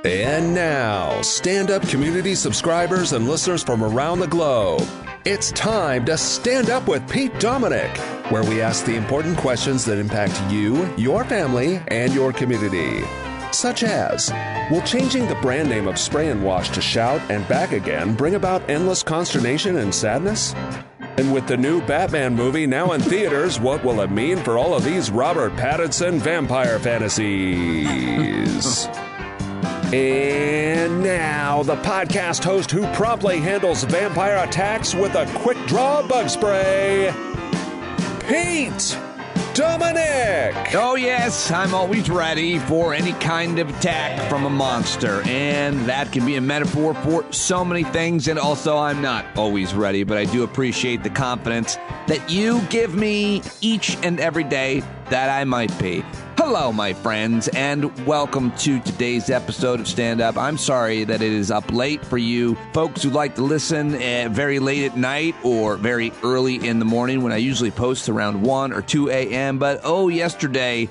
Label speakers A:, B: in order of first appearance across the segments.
A: And now, stand-up community subscribers and listeners from around the globe, it's time to Stand Up with Pete Dominic, where we ask the important questions that impact you, your family, and your community. Such as, will changing the brand name of Spray and Wash to Shout and Back Again bring about endless consternation and sadness? And with the new Batman movie now in theaters, what will it mean for all of these Robert Pattinson vampire fantasies? And now, the podcast host who promptly handles vampire attacks with a quick draw bug spray, Pete Dominic!
B: Oh yes, I'm always ready for any kind of attack from a monster, and that can be a metaphor for so many things, and also I'm not always ready, but I do appreciate the confidence that you give me each and every day that I might be. Hello, my friends, and welcome to today's episode of Stand Up. I'm sorry that it is up late for you folks who like to listen very late at night or very early in the morning when I usually post around 1 or 2 a.m. But, yesterday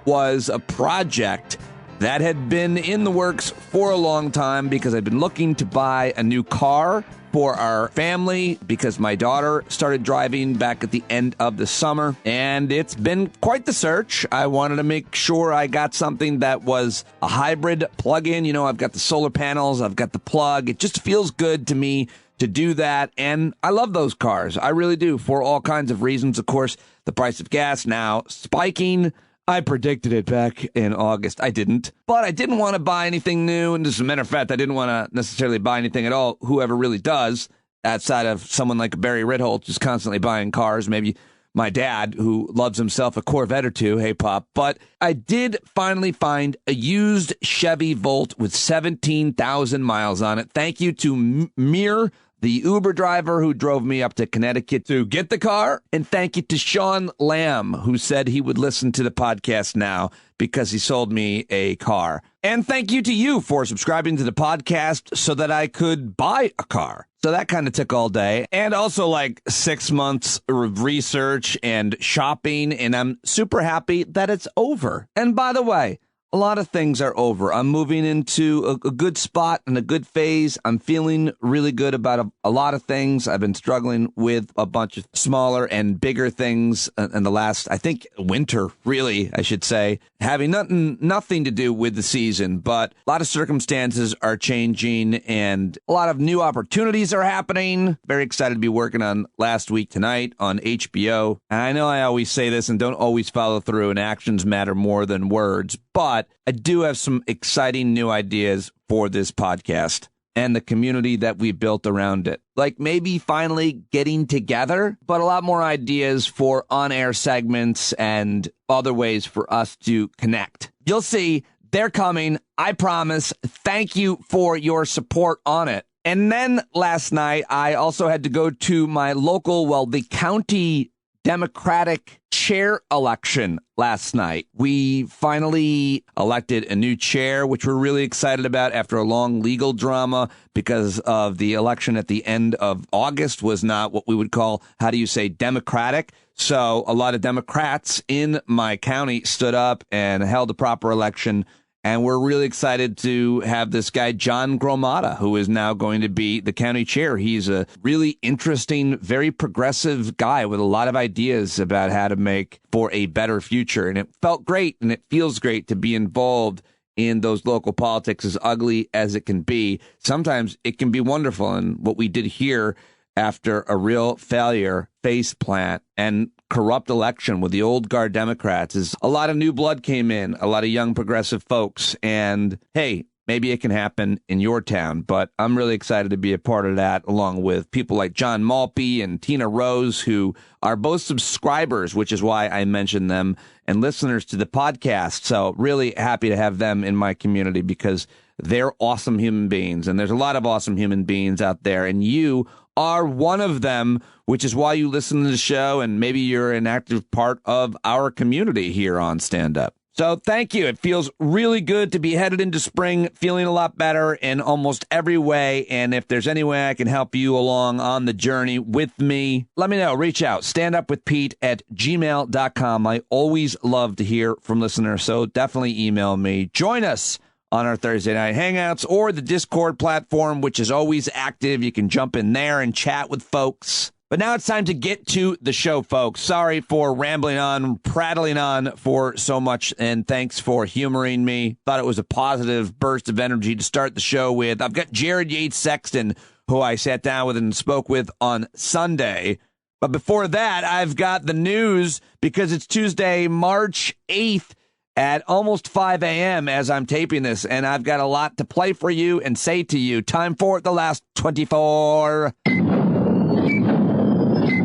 B: was a project that had been in the works for a long time because I've been looking to buy a new car for our family because my daughter started driving back at the end of the summer, and it's been quite the search. I wanted to make sure I got something that was a hybrid plug-in. You know, I've got the solar panels, I've got the plug. It just feels good to me to do that, and I love those cars. I really do, for all kinds of reasons. Of course, the price of gas now spiking. I predicted it back in August. I didn't. But I didn't want to buy anything new. And as a matter of fact, I didn't want to necessarily buy anything at all. Whoever really does, outside of someone like Barry Ritholtz, who's constantly buying cars. Maybe my dad, who loves himself a Corvette or two. Hey, Pop. But I did finally find a used Chevy Volt with 17,000 miles on it. Thank you to Mir, the Uber driver who drove me up to Connecticut to get the car. And thank you to Sean Lamb, who said he would listen to the podcast now because he sold me a car. And thank you to you for subscribing to the podcast so that I could buy a car. So that kind of took all day. And also like 6 months of research and shopping. And I'm super happy that it's over. And by the way, a lot of things are over. I'm moving into a good spot and a good phase. I'm feeling really good about a lot of things. I've been struggling with a bunch of smaller and bigger things in the last, I think, winter, really, I should say, having nothing to do with the season. But a lot of circumstances are changing and a lot of new opportunities are happening. Very excited to be working on Last Week Tonight on HBO. And I know I always say this and don't always follow through, and actions matter more than words, but I do have some exciting new ideas for this podcast and the community that we built around it. Like maybe finally getting together, but a lot more ideas for on-air segments and other ways for us to connect. You'll see, they're coming. I promise. Thank you for your support on it. And then last night, I also had to go to my local, the county Democratic chair election last night. We finally elected a new chair, which we're really excited about after a long legal drama because of the election at the end of August was not what we would call, democratic. So a lot of Democrats in my county stood up and held a proper election. And we're really excited to have this guy, John Gromada, who is now going to be the county chair. He's a really interesting, very progressive guy with a lot of ideas about how to make for a better future. And it felt great and it feels great to be involved in those local politics, as ugly as it can be. Sometimes it can be wonderful. And what we did here after a real failure, face plant, and corrupt election with the old guard Democrats is a lot of new blood came in, a lot of young progressive folks. And hey, maybe it can happen in your town. But I'm really excited to be a part of that, along with people like John Malpe and Tina Rose, who are both subscribers, which is why I mentioned them, and listeners to the podcast. So really happy to have them in my community because they're awesome human beings. And there's a lot of awesome human beings out there. And you are one of them, which is why you listen to the show, and maybe you're an active part of our community here on Stand Up. So thank you. It feels really good to be headed into spring, feeling a lot better in almost every way. And if there's any way I can help you along on the journey with me, let me know. Reach out. standupwithpete@gmail.com. I always love to hear from listeners, so definitely email me. Join us on our Thursday night hangouts, or the Discord platform, which is always active. You can jump in there and chat with folks. But now it's time to get to the show, folks. Sorry for rambling on, prattling on for so much, and thanks for humoring me. Thought it was a positive burst of energy to start the show with. I've got Jared Yates Sexton, who I sat down with and spoke with on Sunday. But before that, I've got the news, because it's Tuesday, March 8th. At almost 5 a.m. as I'm taping this, and I've got a lot to play for you and say to you. Time for the last 24.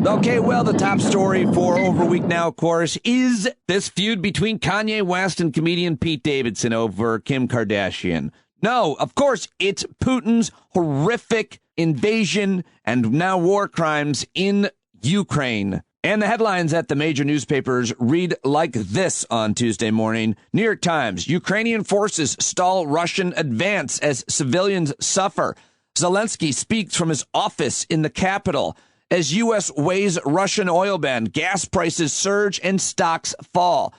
B: Okay, well, the top story for over a week now, of course, is this feud between Kanye West and comedian Pete Davidson over Kim Kardashian. No, of course, it's Putin's horrific invasion and now war crimes in Ukraine. And the headlines at the major newspapers read like this on Tuesday morning. New York Times, Ukrainian forces stall Russian advance as civilians suffer. Zelensky speaks from his office in the capital. As U.S. weighs Russian oil ban, gas prices surge and stocks fall.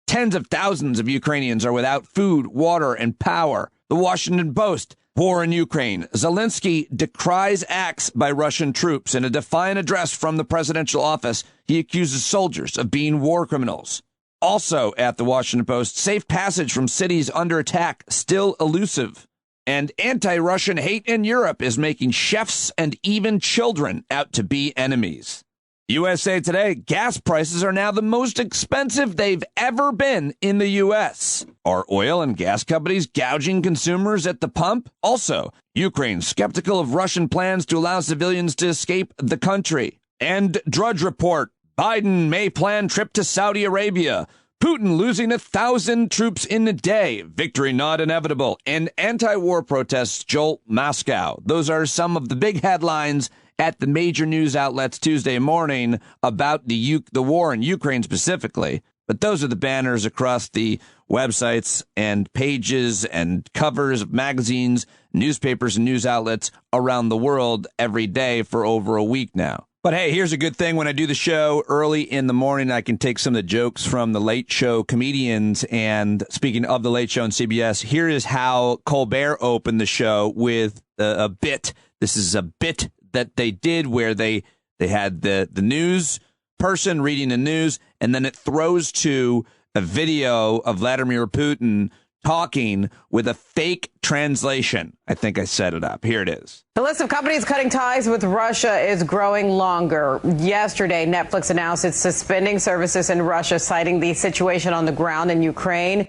B: Tens of thousands of Ukrainians are without food, water, and power. The Washington Post, war in Ukraine. Zelensky decries acts by Russian troops. In a defiant address from the presidential office, he accuses soldiers of being war criminals. Also at the Washington Post, safe passage from cities under attack still elusive. And anti-Russian hate in Europe is making chefs and even children out to be enemies. USA Today, gas prices are now the most expensive they've ever been in the U.S. Are oil and gas companies gouging consumers at the pump? Also, Ukraine skeptical of Russian plans to allow civilians to escape the country. And Drudge Report, Biden may plan trip to Saudi Arabia. Putin losing 1,000 troops in a day. Victory not inevitable. And anti-war protests jolt Moscow. Those are some of the big headlines at the major news outlets Tuesday morning about the war in Ukraine specifically. But those are the banners across the websites and pages and covers of magazines, newspapers, and news outlets around the world every day for over a week now. But hey, here's a good thing. When I do the show early in the morning, I can take some of the jokes from the Late Show comedians. And speaking of the Late Show on CBS, here is how Colbert opened the show with a bit. This is a bit that they did where they had the news person reading the news, and then it throws to a video of Vladimir Putin talking with a fake translation. I think I set it up. Here it is.
C: The list of companies cutting ties with Russia is growing longer. Yesterday, Netflix announced it's suspending services in Russia, citing the situation on the ground in Ukraine.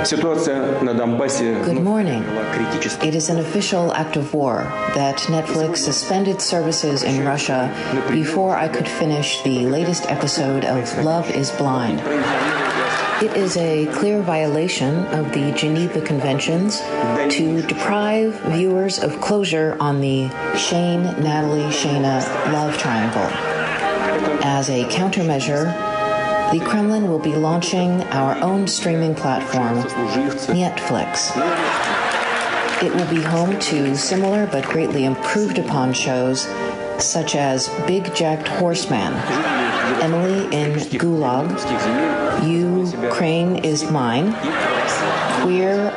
D: Good morning. It is an official act of war that Netflix suspended services in Russia before I could finish the latest episode of Love is Blind. It is a clear violation of the Geneva Conventions to deprive viewers of closure on the Shane-Natalie-Shayna love triangle. As a countermeasure, the Kremlin will be launching our own streaming platform, Netflix. It will be home to similar but greatly improved upon shows such as Big Jacked Horseman, Emily in Gulag, Ukraine is Mine, Queer,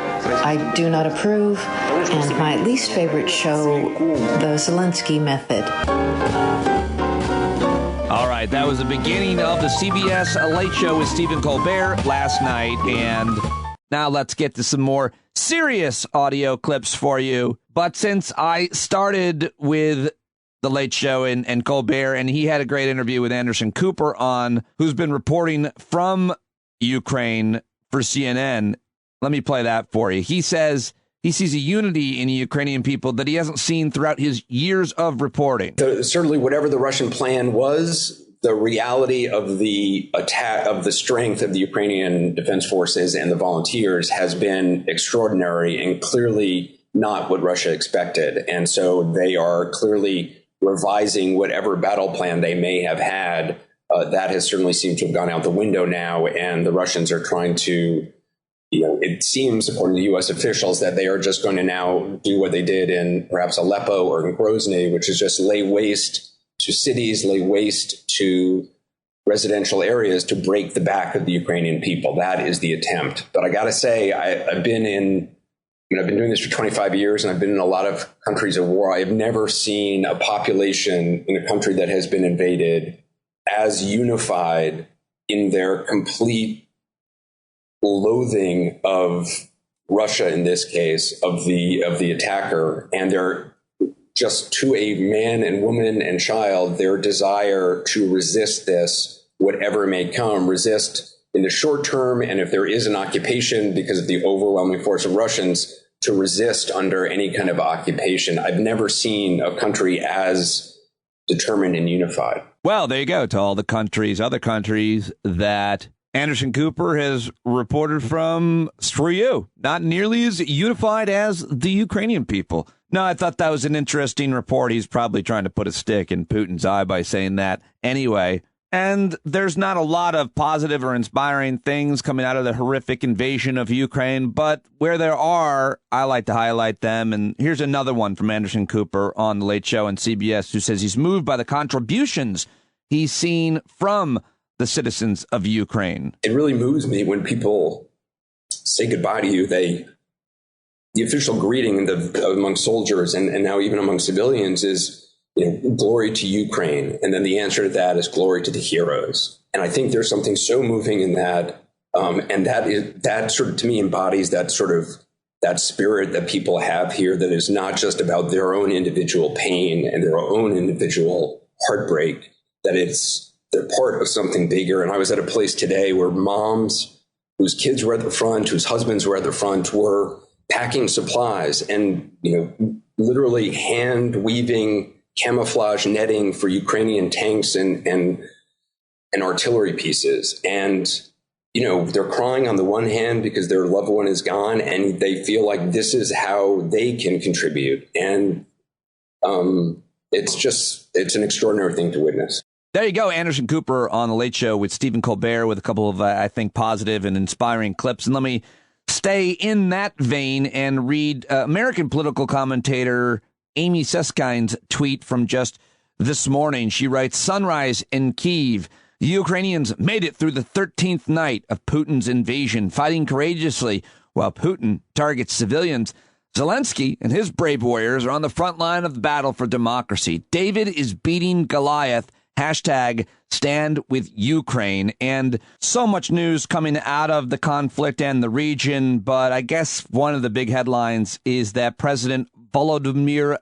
D: I Do Not Approve, and my least favorite show, The Zelensky Method.
B: All right, that was the beginning of the CBS Late Show with Stephen Colbert last night, and now let's get to some more serious audio clips for you. But since I started with the Late Show and Colbert, and he had a great interview with Anderson Cooper on, who's been reporting from Ukraine for CNN, let me play that for you. He says he sees a unity in the Ukrainian people that he hasn't seen throughout his years of reporting.
E: Certainly, whatever the Russian plan was, the reality of the attack, of the strength of the Ukrainian Defense Forces and the volunteers has been extraordinary and clearly not what Russia expected. And so they are clearly revising whatever battle plan they may have had. That has certainly seemed to have gone out the window now. And the Russians are trying to, it seems, according to U.S. officials, that they are just going to now do what they did in perhaps Aleppo or in Grozny, which is just lay waste to cities, lay waste to residential areas to break the back of the Ukrainian people. That is the attempt. But I got to say, I've been doing this for 25 years, and I've been in a lot of countries of war. I've never seen a population in a country that has been invaded as unified in their complete loathing of Russia, in this case, of the attacker, and their just to a man and woman and child, their desire to resist this, whatever may come, resist in the short term, and if there is an occupation because of the overwhelming force of Russians, to resist under any kind of occupation. I've never seen a country as determined and unified.
B: Well, there you go, to all the other countries that Anderson Cooper has reported from. Screw you. Not nearly as unified as the Ukrainian people. No, I thought that was an interesting report. He's probably trying to put a stick in Putin's eye by saying that anyway. And there's not a lot of positive or inspiring things coming out of the horrific invasion of Ukraine, but where there are, I like to highlight them. And here's another one from Anderson Cooper on The Late Show on CBS, who says he's moved by the contributions he's seen from the citizens of Ukraine.
E: It really moves me when people say goodbye to you. The official greeting among soldiers and now even among civilians is, glory to Ukraine. And then the answer to that is glory to the heroes. And I think there's something so moving in that. And that sort of, to me, embodies that spirit that people have here, that is not just about their own individual pain and their own individual heartbreak, that they're part of something bigger. And I was at a place today where moms whose kids were at the front, whose husbands were at the front, were packing supplies and, literally hand weaving camouflage netting for Ukrainian tanks and artillery pieces. And, they're crying on the one hand because their loved one is gone, and they feel like this is how they can contribute. And it's an extraordinary thing to witness.
B: There you go, Anderson Cooper on The Late Show with Stephen Colbert, with a couple of, I think, positive and inspiring clips. And let me stay in that vein and read American political commentator Amy Suskind's tweet from just this morning. She writes, "Sunrise in Kyiv. The Ukrainians made it through the 13th night of Putin's invasion, fighting courageously while Putin targets civilians. Zelensky and his brave warriors are on the front line of the battle for democracy. David is beating Goliath. Hashtag stand with Ukraine." And so much news coming out of the conflict and the region. But I guess one of the big headlines is that President Volodymyr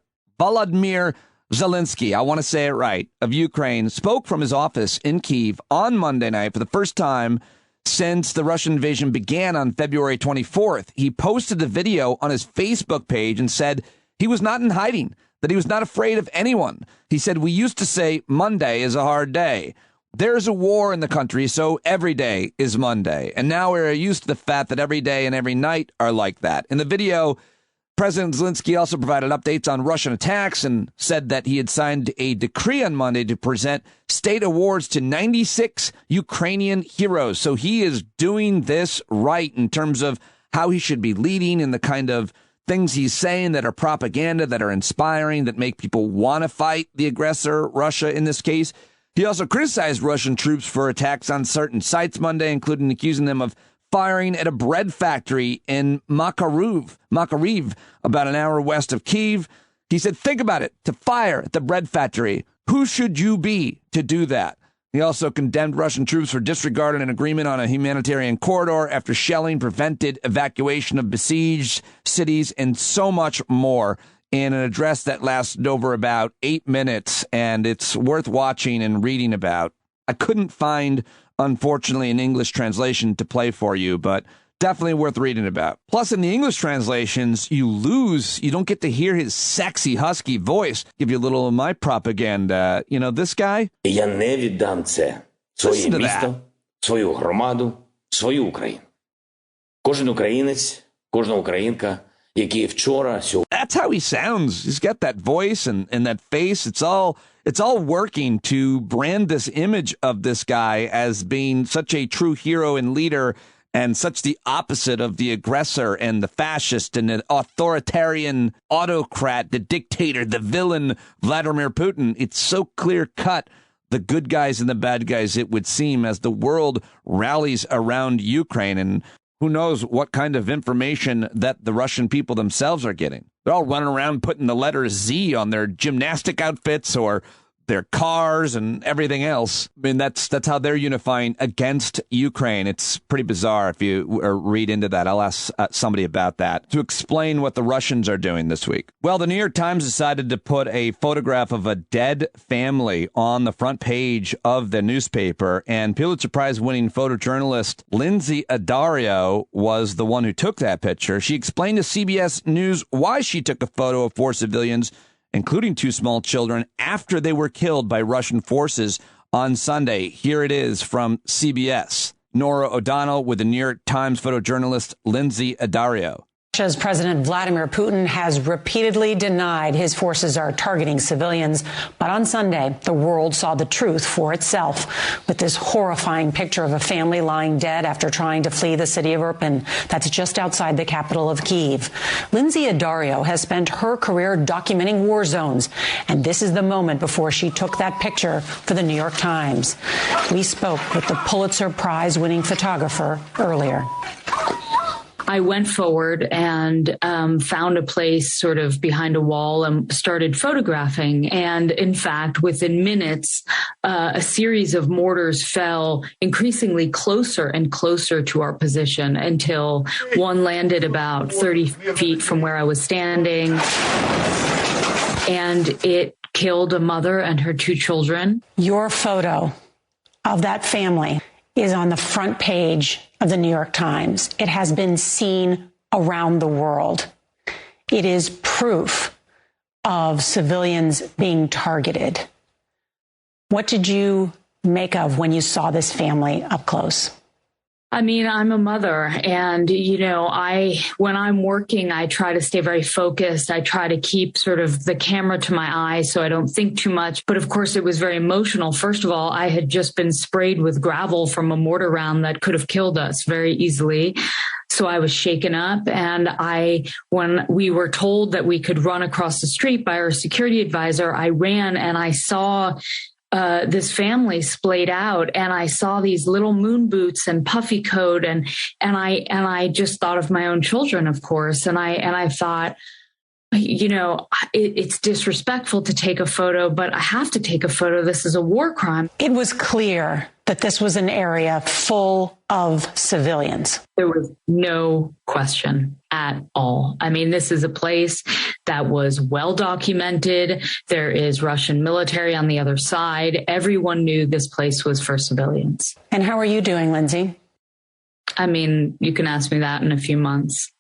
B: Zelensky, I want to say it right, of Ukraine, spoke from his office in Kyiv on Monday night for the first time since the Russian invasion began on February 24th. He posted a video on his Facebook page and said he was not in hiding, that he was not afraid of anyone. He said, "We used to say Monday is a hard day. There's a war in the country, so every day is Monday. And now we're used to the fact that every day and every night are like that." In the video, President Zelensky also provided updates on Russian attacks and said that he had signed a decree on Monday to present state awards to 96 Ukrainian heroes. So he is doing this right in terms of how he should be leading and the kind of things he's saying that are propaganda, that are inspiring, that make people want to fight the aggressor, Russia in this case. He also criticized Russian troops for attacks on certain sites Monday, including accusing them of firing at a bread factory in Makariv, about an hour west of Kyiv. He said, "Think about it, to fire at the bread factory. Who should you be to do that?" He also condemned Russian troops for disregarding an agreement on a humanitarian corridor after shelling prevented evacuation of besieged cities, and so much more in an address that lasted over about 8 minutes, and it's worth watching and reading about. I couldn't find, unfortunately, an English translation to play for you, but definitely worth reading about. Plus, in the English translations, you don't get to hear his sexy, husky voice. Give you a little of my propaganda. This guy?
F: Я не віддам це. Своє місто, свою громаду, свою Україну. Кожен українець, кожна українка, які вчора, сьогодні.
B: That's how he sounds. He's got that voice and that face. It's all working to brand this image of this guy as being such a true hero and leader, and such the opposite of the aggressor and the fascist and the authoritarian autocrat, the dictator, the villain, Vladimir Putin. It's so clear cut the good guys and the bad guys, it would seem, as the world rallies around Ukraine. And who knows what kind of information that the Russian people themselves are getting. They're all running around putting the letter Z on their gymnastic outfits or their cars and everything else. I mean, that's how they're unifying against Ukraine. It's pretty bizarre if you read into that. I'll ask somebody about that to explain what the Russians are doing this week. Well, the New York Times decided to put a photograph of a dead family on the front page of the newspaper, and Pulitzer Prize-winning photojournalist Lindsay Addario was the one who took that picture. She explained to CBS News why she took a photo of 4 civilians, including 2 small children, after they were killed by Russian forces on Sunday. Here it is from CBS. Nora O'Donnell with the New York Times photojournalist Lindsay Addario.
G: Russia's President Vladimir Putin has repeatedly denied his forces are targeting civilians. But on Sunday, the world saw the truth for itself with this horrifying picture of a family lying dead after trying to flee the city of Irpin. That's just outside the capital of Kyiv. Lindsay Addario has spent her career documenting war zones. And this is the moment before she took that picture for the New York Times. We spoke with the Pulitzer Prize-winning photographer earlier.
H: I went forward and found a place sort of behind a wall and started photographing. And in fact, within minutes, a series of mortars fell increasingly closer and closer to our position until one landed about 30 feet from where I was standing. And it killed a mother and her 2 children.
G: Your photo of that family is on the front page of the New York Times. It has been seen around the world. It is proof of civilians being targeted. What did you make of when you saw this family up close?
H: I mean, I'm a mother and, when I'm working, I try to stay very focused. I try to keep sort of the camera to my eyes so I don't think too much. But of course, it was very emotional. First of all, I had just been sprayed with gravel from a mortar round that could have killed us very easily. So I was shaken up. And when we were told that we could run across the street by our security advisor, I ran and I saw this family splayed out, and I saw these little moon boots and puffy coat, and I just thought of my own children, of course, and I thought, it's disrespectful to take a photo, but I have to take a photo. This is a war crime.
G: It was clear that this was an area full of civilians.
H: There was no question at all. I mean, this is a place that was well documented. There is Russian military on the other side. Everyone knew this place was for civilians.
G: And how are you doing, Lindsay?
H: I mean, you can ask me that in a few months.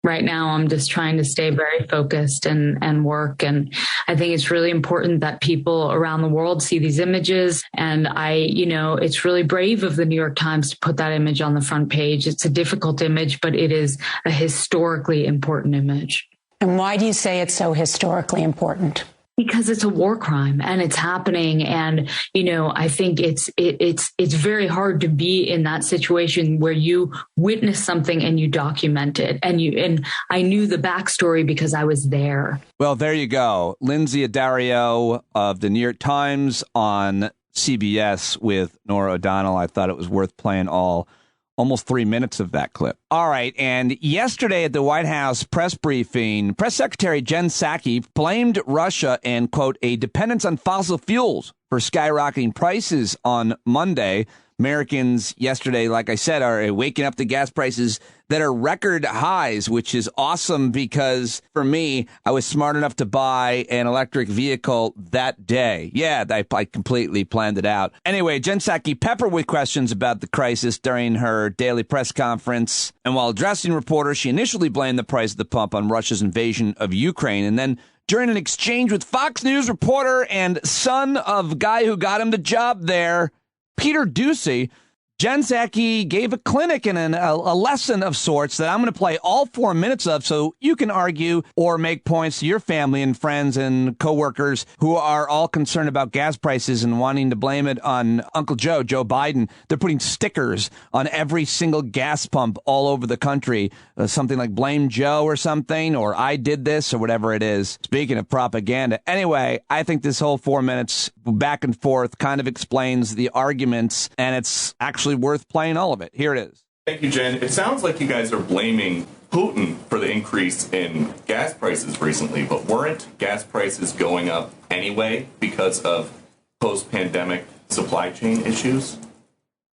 H: Right now, I'm just trying to stay very focused and work. And I think it's really important that people around the world see these images. And it's really brave of the New York Times to put that image on the front page. It's a difficult image, but it is a historically important image.
G: And why do you say it's so historically important?
H: Because it's a war crime and it's happening. And, I think it's very hard to be in that situation where you witness something and you document it. And I knew the backstory because I was there.
B: Well, there you go. Lindsay Addario of the New York Times on CBS with Nora O'Donnell. I thought it was worth playing almost 3 minutes of that clip. All right. And yesterday at the White House press briefing, Press Secretary Jen Psaki blamed Russia and, quote, a dependence on fossil fuels for skyrocketing prices on Monday. Americans yesterday, like I said, are waking up to gas prices that are record highs, which is awesome because for me, I was smart enough to buy an electric vehicle that day. Yeah, I completely planned it out. Anyway, Jen Psaki peppered with questions about the crisis during her daily press conference. And while addressing reporters, she initially blamed the price of the pump on Russia's invasion of Ukraine. And then during an exchange with Fox News reporter and son of guy who got him the job there, Peter Doocy, Jen Psaki gave a clinic and a lesson of sorts that I'm going to play all 4 minutes of so you can argue or make points to your family and friends and coworkers who are all concerned about gas prices and wanting to blame it on Uncle Joe Biden. They're putting stickers on every single gas pump all over the country, something like blame Joe or something, or I did this or whatever it is. Speaking of propaganda. Anyway, I think this whole 4 minutes back and forth kind of explains the arguments, and it's actually worth playing all of it. Here it is.
I: Thank you, Jen. It sounds like you guys are blaming Putin for the increase in gas prices recently, but weren't gas prices going up anyway because of post-pandemic supply chain issues?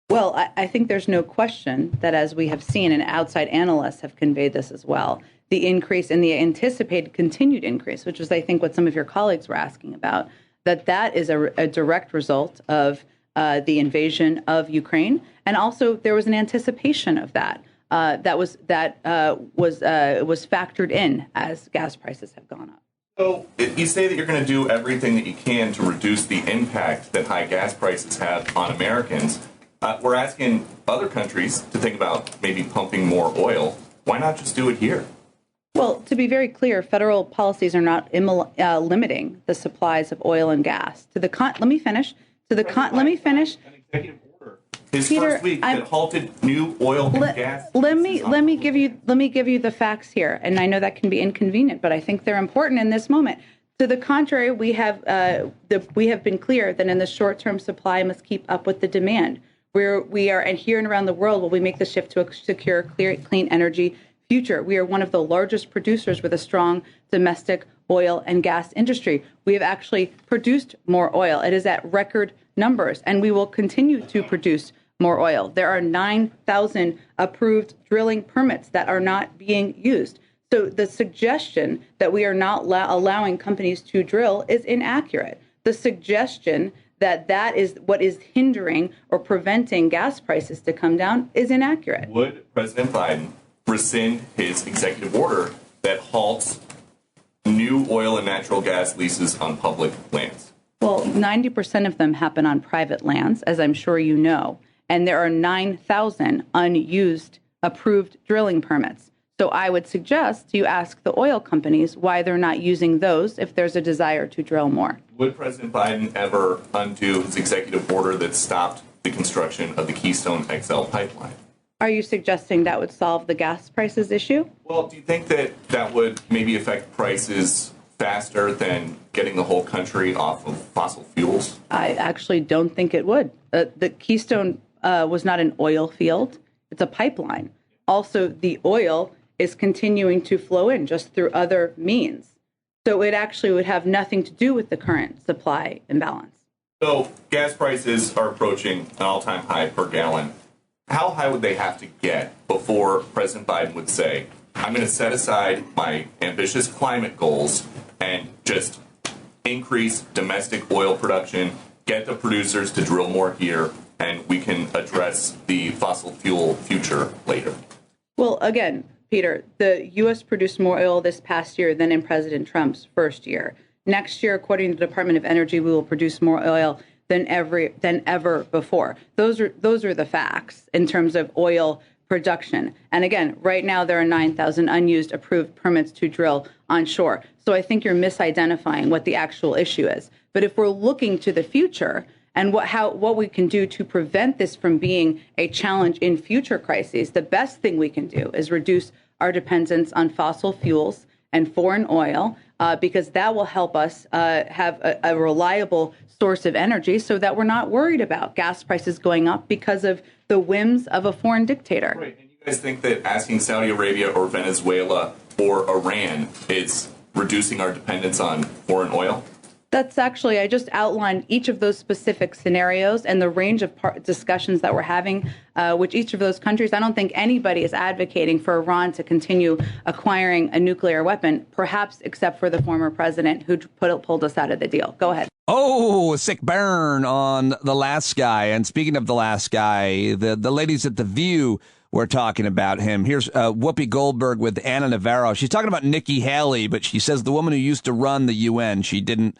J: Well, I think there's no question that, as we have seen, and outside analysts have conveyed this as well, the increase and the anticipated continued increase, which was, I think, what some of your colleagues were asking about, that is a direct result of the invasion of Ukraine, and also there was an anticipation of that was factored in as gas prices have gone up.
I: So you say that you're going to do everything that you can to reduce the impact that high gas prices have on Americans. We're asking other countries to think about maybe pumping more oil. Why not just do it here?
J: Well, to be very clear, federal policies are not limiting the supplies of oil and gas. Let me finish. Let me finish.
I: An executive order his first week that halted new oil and gas.
J: Let me give you the facts here, and I know that can be inconvenient, but I think they're important in this moment. To the contrary, we have been clear that in the short term, supply must keep up with the demand. We are, and here and around the world, while we make the shift to a secure, clean energy future, we are one of the largest producers with a strong domestic oil and gas industry. We have actually produced more oil. It is at record numbers, and we will continue to produce more oil. There are 9,000 approved drilling permits that are not being used. So the suggestion that we are not allowing companies to drill is inaccurate. The suggestion that is what is hindering or preventing gas prices to come down is inaccurate.
I: Would President Biden rescind his executive order that halts new oil and natural gas leases on public lands?
J: Well, 90% of them happen on private lands, as I'm sure you know, and there are 9,000 unused approved drilling permits. So I would suggest you ask the oil companies why they're not using those if there's a desire to drill more.
I: Would President Biden ever undo his executive order that stopped the construction of the Keystone XL pipeline?
J: Are you suggesting that would solve the gas prices issue?
I: Well, do you think that would maybe affect prices faster than getting the whole country off of fossil fuels?
J: I actually don't think it would. The Keystone was not an oil field. It's a pipeline. Also, the oil is continuing to flow in just through other means. So it actually would have nothing to do with the current supply imbalance.
I: So gas prices are approaching an all-time high per gallon. How high would they have to get before President Biden would say, I'm going to set aside my ambitious climate goals and just increase domestic oil production, get the producers to drill more here, and we can address the fossil fuel future later? Well,
J: again, Peter, the U.S. produced more oil this past year than in President Trump's first year. Next year, according to the Department of Energy, we will produce more oil than ever before. Those are the facts in terms of oil production. And again, right now there are 9,000 unused approved permits to drill onshore. So I think you're misidentifying what the actual issue is. But if we're looking to the future and what we can do to prevent this from being a challenge in future crises, the best thing we can do is reduce our dependence on fossil fuels and foreign oil, because that will help us have a reliable source of energy so that we're not worried about gas prices going up because of the whims of a foreign dictator.
I: Right. And you guys think that asking Saudi Arabia or Venezuela or Iran is reducing our dependence on foreign oil?
J: That's actually, I just outlined each of those specific scenarios and the range of discussions that we're having with each of those countries. I don't think anybody is advocating for Iran to continue acquiring a nuclear weapon, perhaps except for the former president who pulled us out of the deal. Go ahead.
B: Oh, sick burn on the last guy. And speaking of the last guy, the ladies at The View we're talking about him. Here's Whoopi Goldberg with Anna Navarro. She's talking about Nikki Haley, but she says the woman who used to run the UN. She didn't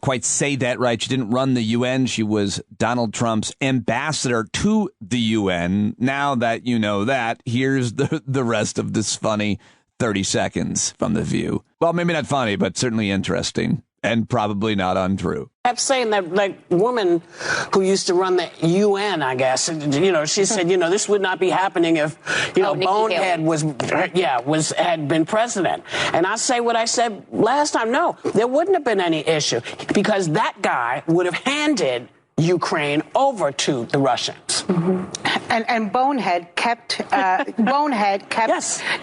B: quite say that right. She didn't run the UN. She was Donald Trump's ambassador to the UN. Now that you know that, here's the rest of this funny 30 seconds from The View. Well, maybe not funny, but certainly interesting. And probably not untrue.
K: Kept saying that, like, woman who used to run the UN, I guess, she said, this would not be happening if, Bonehead had been president. And I say what I said last time. No, there wouldn't have been any issue because that guy would have handed Ukraine over to the Russians.
L: Mm-hmm. And Bonehead kept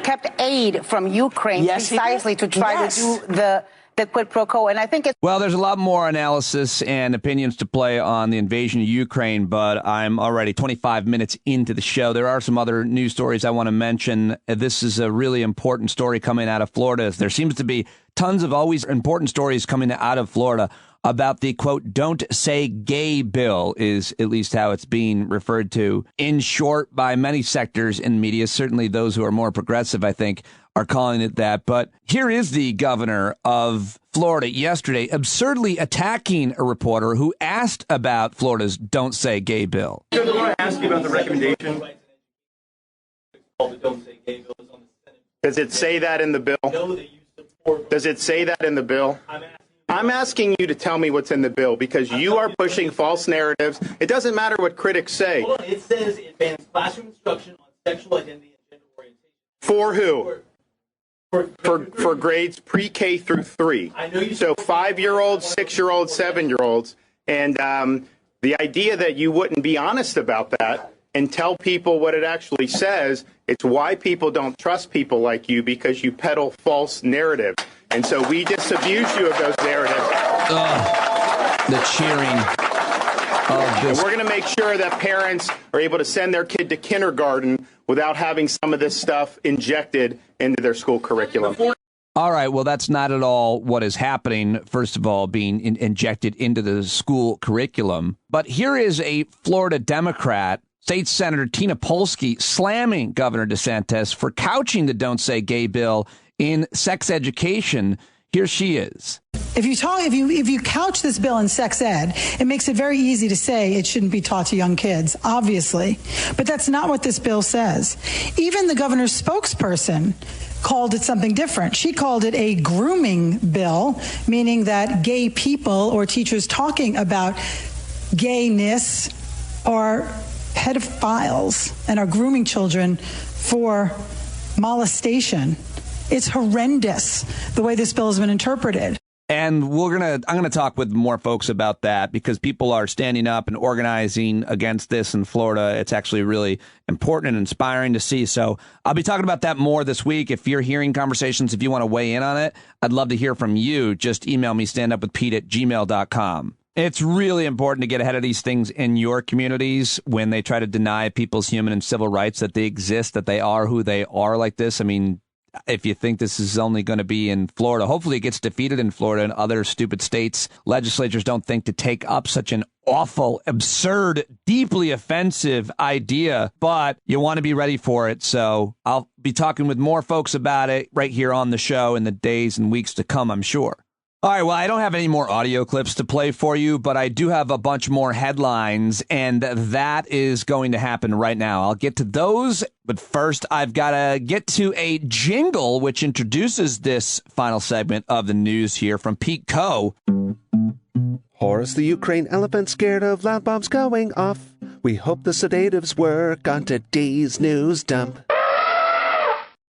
L: kept aid from Ukraine precisely to try to do the quid pro quo. And I think
B: well, there's a lot more analysis and opinions to play on the invasion of Ukraine, but I'm already 25 minutes into the show. There are some other news stories I want to mention. This is a really important story coming out of Florida. There seems to be tons of always important stories coming out of Florida about the, quote, don't say gay bill is at least how it's being referred to in short by many sectors in media. Certainly those who are more progressive, I think, are calling it that. But here is the governor of Florida yesterday absurdly attacking a reporter who asked about Florida's don't say gay bill.
M: I want to ask you about the recommendation. Does it say that in the bill? Does it say that in the bill? I'm asking you to tell me what's in the bill because you are pushing false narratives. It doesn't matter what critics say.
N: Hold on. It says it bans classroom instruction on sexual identity and gender orientation.
M: For who? For grades pre-K through 3.
N: I know you.
M: So 5-year-olds, 6-year-olds, 7-year-olds. And the idea that you wouldn't be honest about that and tell people what it actually says, it's why people don't trust people like you because you peddle false narratives. And so we disabuse you of those narratives.
B: The cheering of this.
M: And we're going to make sure that parents are able to send their kid to kindergarten without having some of this stuff injected into their school curriculum.
B: All right. Well, that's not at all what is happening. First of all, being injected into the school curriculum. But here is a Florida Democrat, State Senator Tina Polsky, slamming Governor DeSantis for couching the Don't Say Gay bill in sex education. Here she is.
O: If you couch this bill in sex ed, it makes it very easy to say it shouldn't be taught to young kids, obviously. But that's not what this bill says. Even the governor's spokesperson called it something different. She called it a grooming bill, meaning that gay people or teachers talking about gayness are pedophiles and are grooming children for molestation. It's horrendous the way this bill has been interpreted.
B: And I'm going to talk with more folks about that because people are standing up and organizing against this in Florida. It's actually really important and inspiring to see. So I'll be talking about that more this week. If you're hearing conversations, if you want to weigh in on it, I'd love to hear from you. Just email me, standupwithpete@gmail.com. It's really important to get ahead of these things in your communities when they try to deny people's human and civil rights, that they exist, that they are who they are like this. I mean, if you think this is only going to be in Florida, hopefully it gets defeated in Florida and other stupid states. Legislatures don't think to take up such an awful, absurd, deeply offensive idea, but you want to be ready for it. So I'll be talking with more folks about it right here on the show in the days and weeks to come, I'm sure. All right, well, I don't have any more audio clips to play for you, but I do have a bunch more headlines, and that is going to happen right now. I'll get to those, but first I've got to get to a jingle which introduces this final segment of the news here from Pete Coe.
A: Horace the Ukraine elephant scared of loud bombs going off. We hope the sedatives work on today's news dump.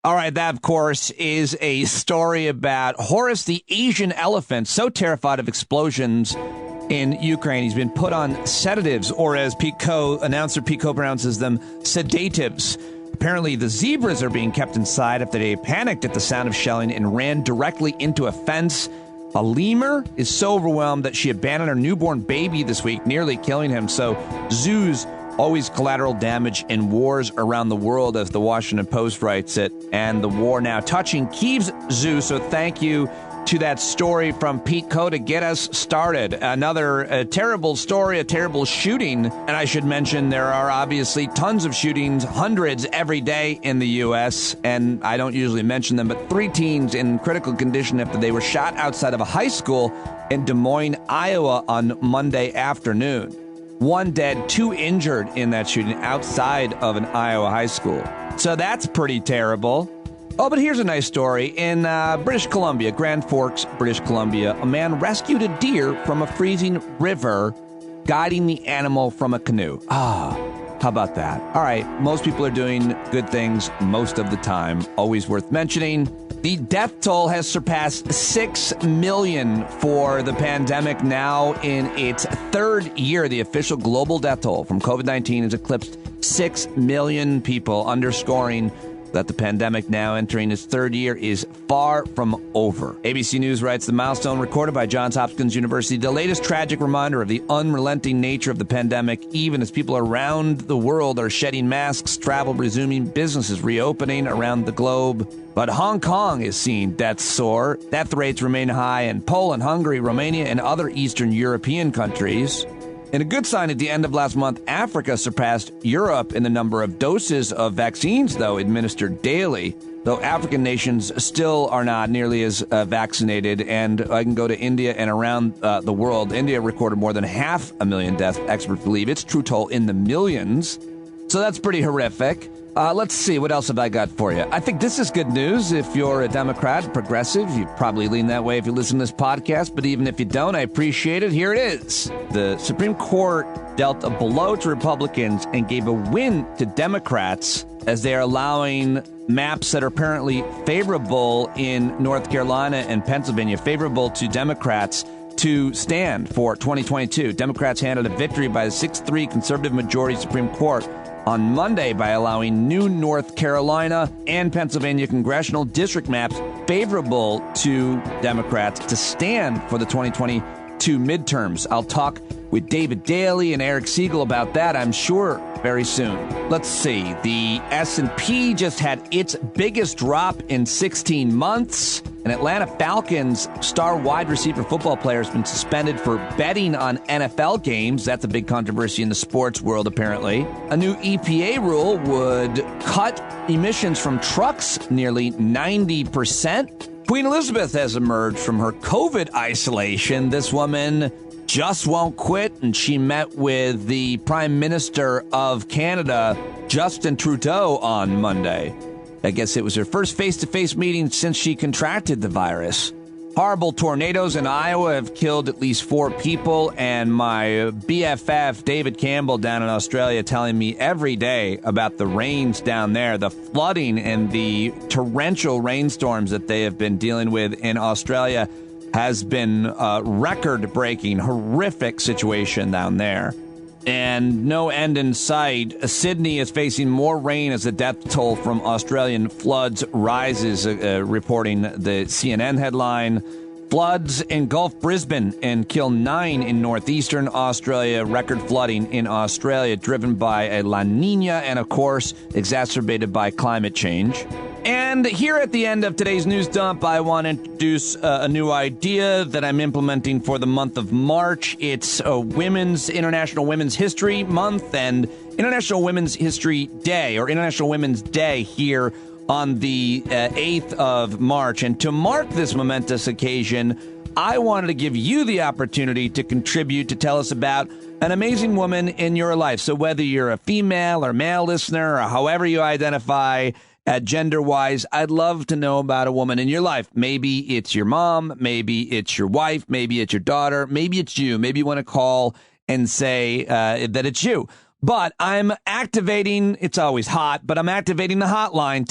B: All right, that, of course, is a story about Horace the Asian elephant, so terrified of explosions in Ukraine. He's been put on sedatives, or as announcer Pete Coe pronounces them, sedatives. Apparently, the zebras are being kept inside after they panicked at the sound of shelling and ran directly into a fence. A lemur is so overwhelmed that she abandoned her newborn baby this week, nearly killing him. So zoos, always collateral damage in wars around the world, as the Washington Post writes it. And the war now touching Kyiv's zoo. So thank you to that story from Pete Coe to get us started. Another terrible story, a terrible shooting. And I should mention there are obviously tons of shootings, hundreds every day in the U.S. And I don't usually mention them, but 3 teens in critical condition after they were shot outside of a high school in Des Moines, Iowa on Monday afternoon. 1 dead, 2 injured in that shooting outside of an Iowa high school. So that's pretty terrible. Oh, but here's a nice story. In British Columbia, Grand Forks, British Columbia, a man rescued a deer from a freezing river, guiding the animal from a canoe. How about that? All right, most people are doing good things most of the time. Always worth mentioning. The death toll has surpassed 6 million for the pandemic now in its 3rd year. The official global death toll from COVID-19 has eclipsed 6 million people, underscoring that the pandemic, now entering its 3rd year, is far from over. ABC News writes, the milestone recorded by Johns Hopkins University, the latest tragic reminder of the unrelenting nature of the pandemic, even as people around the world are shedding masks, travel resuming, businesses reopening around the globe. But Hong Kong is seeing deaths soar. Death rates remain high in Poland, Hungary, Romania, and other Eastern European countries. In a good sign, at the end of last month, Africa surpassed Europe in the number of doses of vaccines, though, administered daily, though African nations still are not nearly as vaccinated. And I can go to India and around the world. India recorded more than 500,000 deaths, experts believe. Its true toll in the millions. So that's pretty horrific. Let's see, what else have I got for you? I think this is good news. If you're a Democrat, progressive, you probably lean that way if you listen to this podcast. But even if you don't, I appreciate it. Here it is. The Supreme Court dealt a blow to Republicans and gave a win to Democrats as they are allowing maps that are apparently favorable in North Carolina and Pennsylvania, favorable to Democrats, to stand for 2022. Democrats handed a victory by the 6-3 conservative majority Supreme Court on Monday by allowing new North Carolina and Pennsylvania congressional district maps favorable to Democrats to stand for the 2022 midterms. I'll talk with David Daly and Eric Siegel about that, I'm sure, very soon. Let's see. The S&P just had its biggest drop in 16 months. An Atlanta Falcons star wide receiver football player has been suspended for betting on NFL games. That's a big controversy in the sports world, apparently. A new EPA rule would cut emissions from trucks nearly 90%. Queen Elizabeth has emerged from her COVID isolation. This woman just won't quit, and she met with the Prime Minister of Canada, Justin Trudeau, on Monday. I guess it was her first face-to-face meeting since she contracted the virus. Horrible tornadoes in Iowa have killed at least 4 people, and my BFF, David Campbell, down in Australia, telling me every day about the rains down there, the flooding and the torrential rainstorms that they have been dealing with in Australia has been a record-breaking, horrific situation down there. And no end in sight. Sydney is facing more rain as the death toll from Australian floods rises, reporting the CNN headline. Floods engulf Brisbane and kill 9 in northeastern Australia. Record flooding in Australia driven by a La Nina and, of course, exacerbated by climate change. And here at the end of today's news dump, I want to introduce a new idea that I'm implementing for the month of March. It's International Women's History Month and International Women's History Day, or International Women's Day here on the 8th of March. And to mark this momentous occasion, I wanted to give you the opportunity to contribute, to tell us about an amazing woman in your life. So whether you're a female or male listener or however you identify gender-wise, I'd love to know about a woman in your life. Maybe it's your mom, maybe it's your wife, maybe it's your daughter, maybe it's you. Maybe you want to call and say that it's you. But I'm activating, it's always hot, but I'm activating the hotline,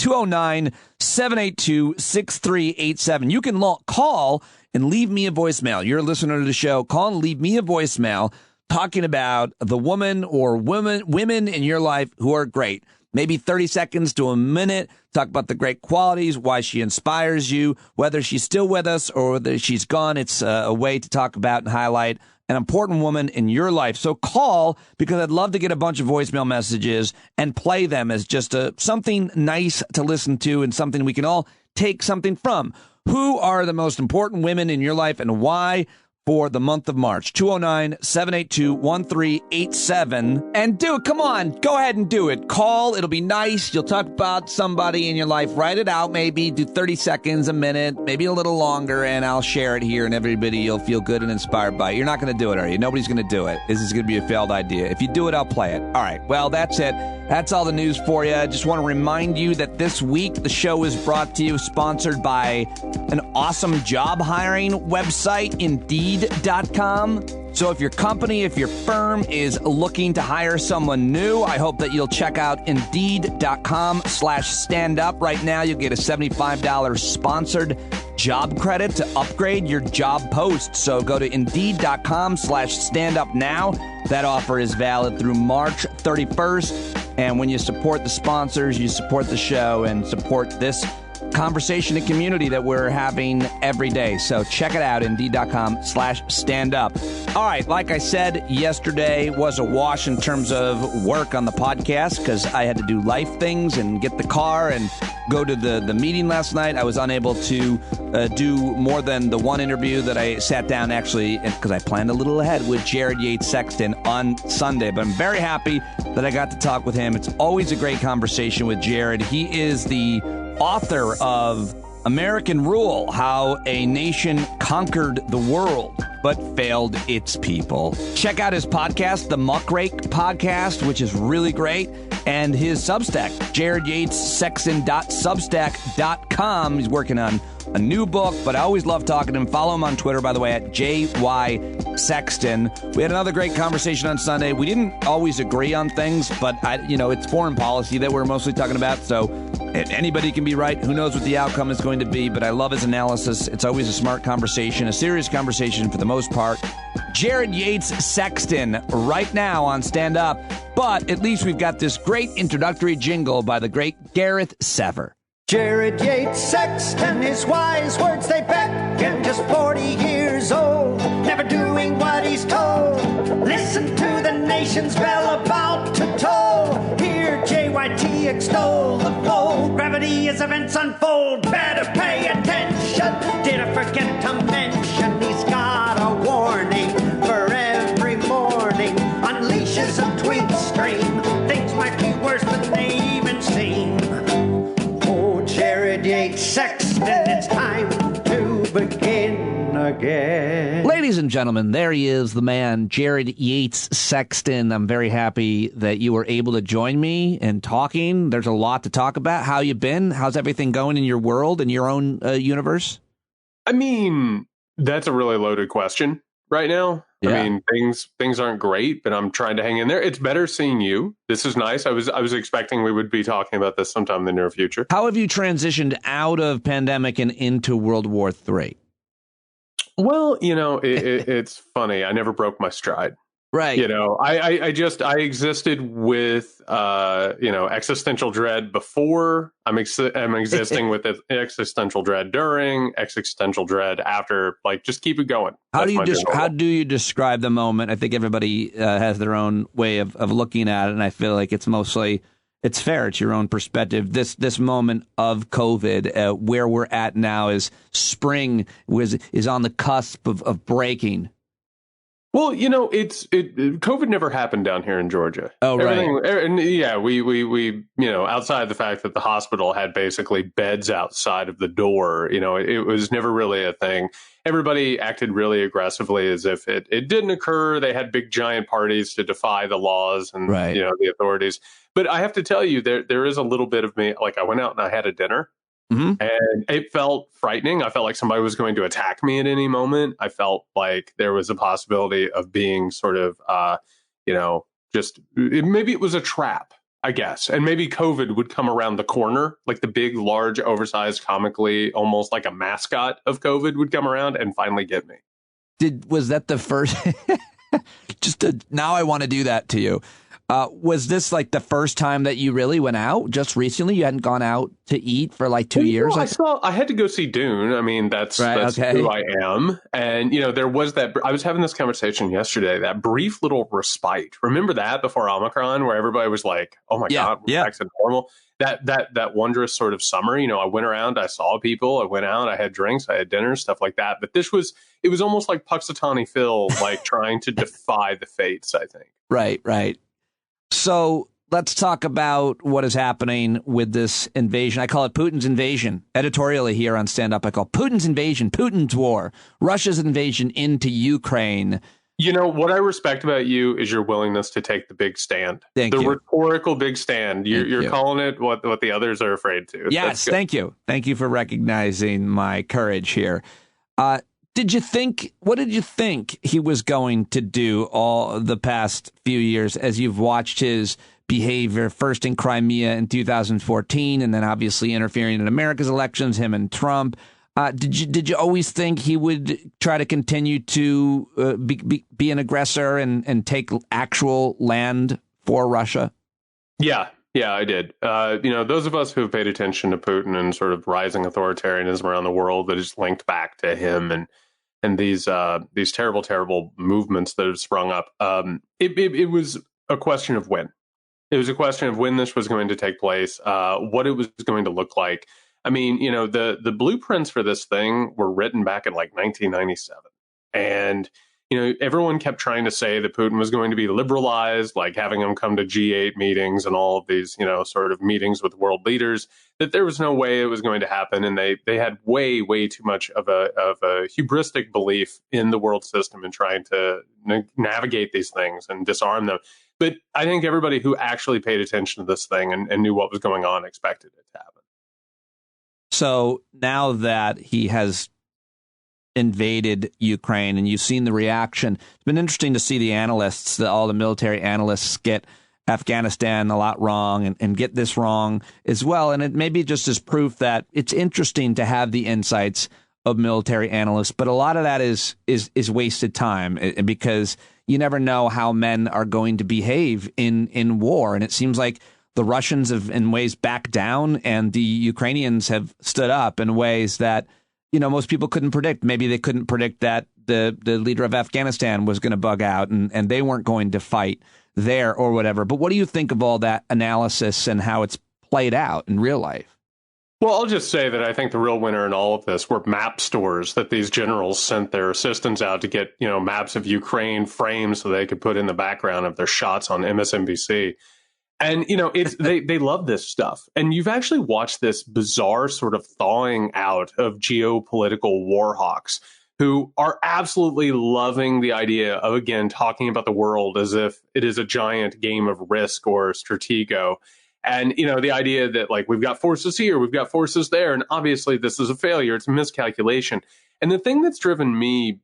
B: 209-782-6387. You can call and leave me a voicemail. You're a listener to the show. Call and leave me a voicemail talking about the woman or women in your life who are great. Maybe 30 seconds to a minute, talk about the great qualities, why she inspires you, whether she's still with us or whether she's gone. It's a way to talk about and highlight an important woman in your life. So call, because I'd love to get a bunch of voicemail messages and play them as just something nice to listen to and something we can all take something from. Who are the most important women in your life and why? For the month of March. 209-782-1387. And do it. Come on. Go ahead and do it. Call. It'll be nice. You'll talk about somebody in your life. Write it out. Maybe do 30 seconds, a minute, maybe a little longer, and I'll share it here, and everybody, you'll feel good and inspired by it. You're not going to do it, are you? Nobody's going to do it. This is going to be a failed idea. If you do it, I'll play it. All right. Well, that's it. That's all the news for you. I just want to remind you that this week the show is brought to you, sponsored by an awesome job hiring website, Indeed.com. So if your company, if your firm is looking to hire someone new, I hope that you'll check out Indeed.com/standup. Right now, you'll get a $75 sponsored job credit to upgrade your job post. So go to Indeed.com/standup now. That offer is valid through March 31st. And when you support the sponsors, you support the show and support this conversation and community that we're having every day. So check it out, Indeed.com/standup. All right, like I said, yesterday was a wash in terms of work on the podcast because I had to do life things and get the car and go to the meeting last night. I was unable to do more than the one interview that I sat down actually because I planned a little ahead with Jared Yates Sexton on Sunday. But I'm very happy that I got to talk with him. It's always a great conversation with Jared. He is the author of American Rule, How a Nation Conquered the World but Failed Its People. Check out his podcast, The Muckrake Podcast, which is really great, and his Substack, JaredYatesSexton.substack.com. He's working on a new book, but I always love talking to him. Follow him on Twitter, by the way, at JY Sexton. We had another great conversation on Sunday. We didn't always agree on things, but it's foreign policy that we're mostly talking about, so anybody can be right. Who knows what the outcome is going to be, but I love his analysis. It's always a smart conversation, a serious conversation for the most part. Jared Yates Sexton right now on Stand Up, but at least we've got this great introductory jingle by the great Gareth Sever.
P: Jared Yates Sexton, his wise words they beckon, just 40 years old, never doing what he's told. Listen to the nation's bell about to toll. Hear JYT extol the bold gravity as events unfold. Better pay attention. Did I forget to mention he's got a warning for every morning? Unleashes a tweet stream. Things might be worse than they even seem. Jared Yates Sexton, it's time to begin again.
B: Ladies and gentlemen, there he is, the man, Jared Yates Sexton. I'm very happy that you were able to join me and talking. There's a lot to talk about. How you been? How's everything going in your world, in your own universe?
Q: I mean, that's a really loaded question right now. Yeah. I mean, things aren't great, but I'm trying to hang in there. It's better seeing you. This is nice. I was expecting we would be talking about this sometime in the near future.
B: How have you transitioned out of pandemic and into World War III?
Q: Well, it's funny. I never broke my stride.
B: Right.
Q: I existed with, existential dread before. I'm existing with existential dread during, existential dread after. Like, just keep it going.
B: How do you describe the moment? I think everybody has their own way of looking at it, and I feel like it's fair. It's your own perspective. This moment of COVID, where we're at now, is spring is on the cusp of breaking.
Q: Well, COVID never happened down here in Georgia.
B: Oh, right.
Q: And yeah, we outside the fact that the hospital had basically beds outside of the door, it was never really a thing. Everybody acted really aggressively as if it didn't occur. They had big giant parties to defy the laws and, the authorities. But I have to tell you, there is a little bit of me, like I went out and I had a dinner. Mm-hmm. And it felt frightening. I felt like somebody was going to attack me at any moment. I felt like there was a possibility of being sort of, maybe it was a trap, I guess. And maybe COVID would come around the corner, like the big, large, oversized, comically, almost like a mascot of COVID would come around and finally get me.
B: Was that the first? Now I want to do that to you. Was this like the first time that you really went out just recently? You hadn't gone out to eat for like 2 years?
Q: I had to go see Dune. I mean, that's
B: okay.
Q: who I am. And, there was I was having this conversation yesterday, that brief little respite. Remember that before Omicron, where everybody was like, oh my God, we're back to normal. That wondrous sort of summer, I went around, I saw people, I went out, I had drinks, I had dinners, stuff like that. But it was almost like Puxatawny Phil, like trying to defy the fates, I think.
B: Right. So let's talk about what is happening with this invasion. I call it Putin's invasion. Editorially here on Stand Up, I call Putin's invasion, Putin's war, Russia's invasion into Ukraine.
Q: What I respect about you is your willingness to take the big stand.
B: Thank you.
Q: The rhoritorical big stand. You're calling it what the others are afraid to.
B: Yes, thank you. Thank you for recognizing my courage here. What did you think he was going to do all the past few years as you've watched his behavior, first in Crimea in 2014, and then obviously interfering in America's elections, him and Trump? Did you always think he would try to continue to be an aggressor and take actual land for Russia?
Q: Yeah, I did. Those of us who have paid attention to Putin and sort of rising authoritarianism around the world that is linked back to him and these terrible, terrible movements that have sprung up. It was a question of when. It was a question of when this was going to take place, what it was going to look like. I mean, the blueprints for this thing were written back in like 1997. And, everyone kept trying to say that Putin was going to be liberalized, like having him come to G8 meetings and all of these, sort of meetings with world leaders, that there was no way it was going to happen. And they had way, way too much of a hubristic belief in the world system and trying to navigate these things and disarm them. But I think everybody who actually paid attention to this thing and knew what was going on expected it to happen.
B: So now that he has invaded Ukraine and you've seen the reaction, it's been interesting to see the analysts, all the military analysts get Afghanistan a lot wrong and get this wrong as well. And it maybe just is proof that it's interesting to have the insights of military analysts, but a lot of that is wasted time because you never know how men are going to behave in war. And it seems like the Russians have in ways backed down and the Ukrainians have stood up in ways that, most people couldn't predict. Maybe they couldn't predict that the leader of Afghanistan was going to bug out and they weren't going to fight there or whatever. But what do you think of all that analysis and how it's played out in real life?
Q: Well, I'll just say that I think the real winner in all of this were map stores that these generals sent their assistants out to get, maps of Ukraine framed so they could put in the background of their shots on MSNBC. And, they love this stuff. And you've actually watched this bizarre sort of thawing out of geopolitical war hawks who are absolutely loving the idea of, again, talking about the world as if it is a giant game of Risk or Stratego. And, the idea that, like, we've got forces here, we've got forces there, and obviously this is a failure, it's a miscalculation. And the thing that's driven me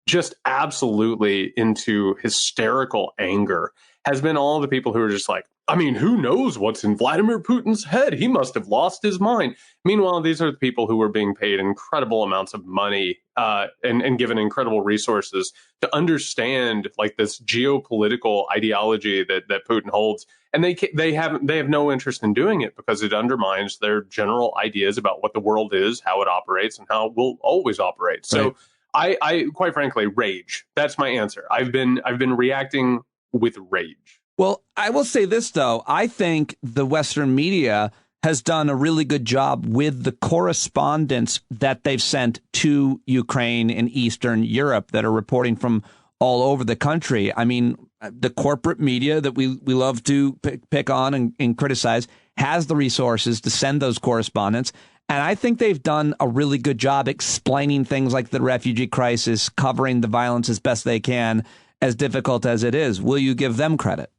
Q: just absolutely into hysterical anger has been all the people who are just like, I mean, who knows what's in Vladimir Putin's head? He must have lost his mind. Meanwhile, these are the people who are being paid incredible amounts of money and given incredible resources to understand like this geopolitical ideology that Putin holds. And they have no interest in doing it because it undermines their general ideas about what the world is, how it operates, and how it will always operate. So I quite frankly, rage. That's my answer. I've been reacting with rage.
B: Well, I will say this, though. I think the Western media has done a really good job with the correspondence that they've sent to Ukraine and Eastern Europe that are reporting from all over the country. I mean, the corporate media that we love to pick on and criticize has the resources to send those correspondents. And I think they've done a really good job explaining things like the refugee crisis, covering the violence as best they can, as difficult as it is. Will you give them credit?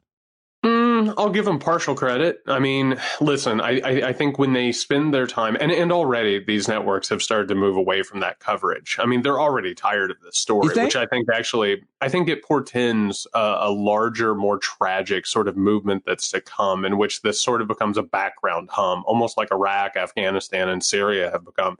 Q: I'll give them partial credit. I mean, listen, I think when they spend their time, and already these networks have started to move away from that coverage. I mean, they're already tired of this story, which I think it portends a larger, more tragic sort of movement that's to come, in which this sort of becomes a background hum, almost like Iraq, Afghanistan, and Syria have become.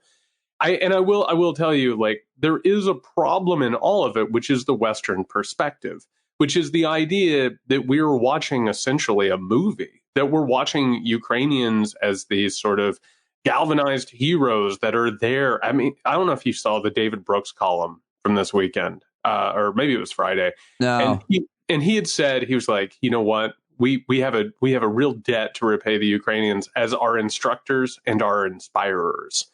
Q: I will tell you, like, there is a problem in all of it, which is the Western perspective, which is the idea that we're watching essentially a movie, that we're watching Ukrainians as these sort of galvanized heroes that are there. I mean, I don't know if you saw the David Brooks column from this weekend, or maybe it was Friday.
B: No.
Q: And he had said, he was like, you know what? We have a real debt to repay the Ukrainians as our instructors and our inspirers.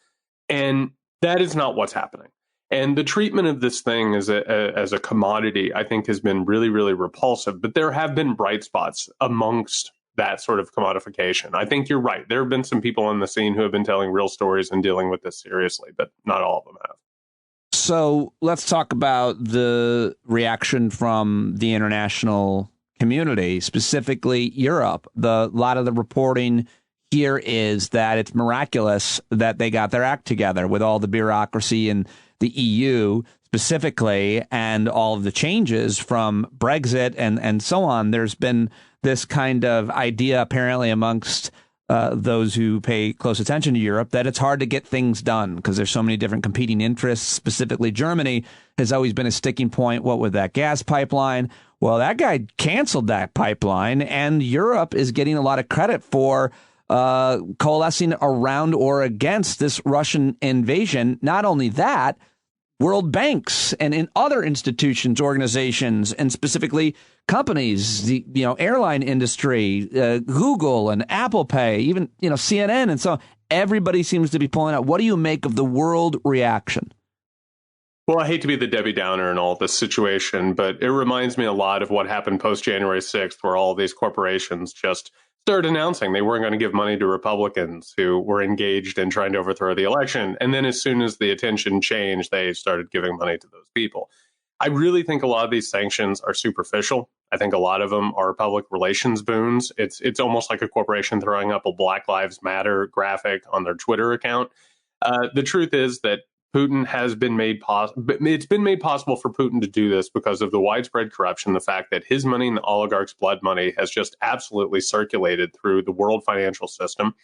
Q: And that is not what's happening. And the treatment of this thing as a commodity, I think, has been really, really repulsive. But there have been bright spots amongst that sort of commodification. I think you're right. There have been some people on the scene who have been telling real stories and dealing with this seriously, but not all of them have.
B: So let's talk about the reaction from the international community, specifically Europe. A lot of the reporting here is that it's miraculous that they got their act together with all the bureaucracy in the EU specifically and all of the changes from Brexit and so on. There's been this kind of idea apparently amongst those who pay close attention to Europe that it's hard to get things done because there's so many different competing interests. Specifically, Germany has always been a sticking point. What with that gas pipeline? Well, that guy canceled that pipeline, and Europe is getting a lot of credit for coalescing around or against this Russian invasion. Not only that, world banks and in other institutions, organizations, and specifically companies, the airline industry, Google and Apple Pay, even CNN, and so everybody seems to be pulling out. What do you make of the world reaction?
Q: Well, I hate to be the Debbie Downer in all this situation, but it reminds me a lot of what happened post January 6th, where all these corporations just started announcing they weren't going to give money to Republicans who were engaged in trying to overthrow the election. And then as soon as the attention changed, they started giving money to those people. I really think a lot of these sanctions are superficial. I think a lot of them are public relations boons. It's almost like a corporation throwing up a Black Lives Matter graphic on their Twitter account. The truth is that Putin has been made possible. It's been made possible for Putin to do this because of the widespread corruption, the fact that his money and the oligarchs' blood money has just absolutely circulated through the world financial system.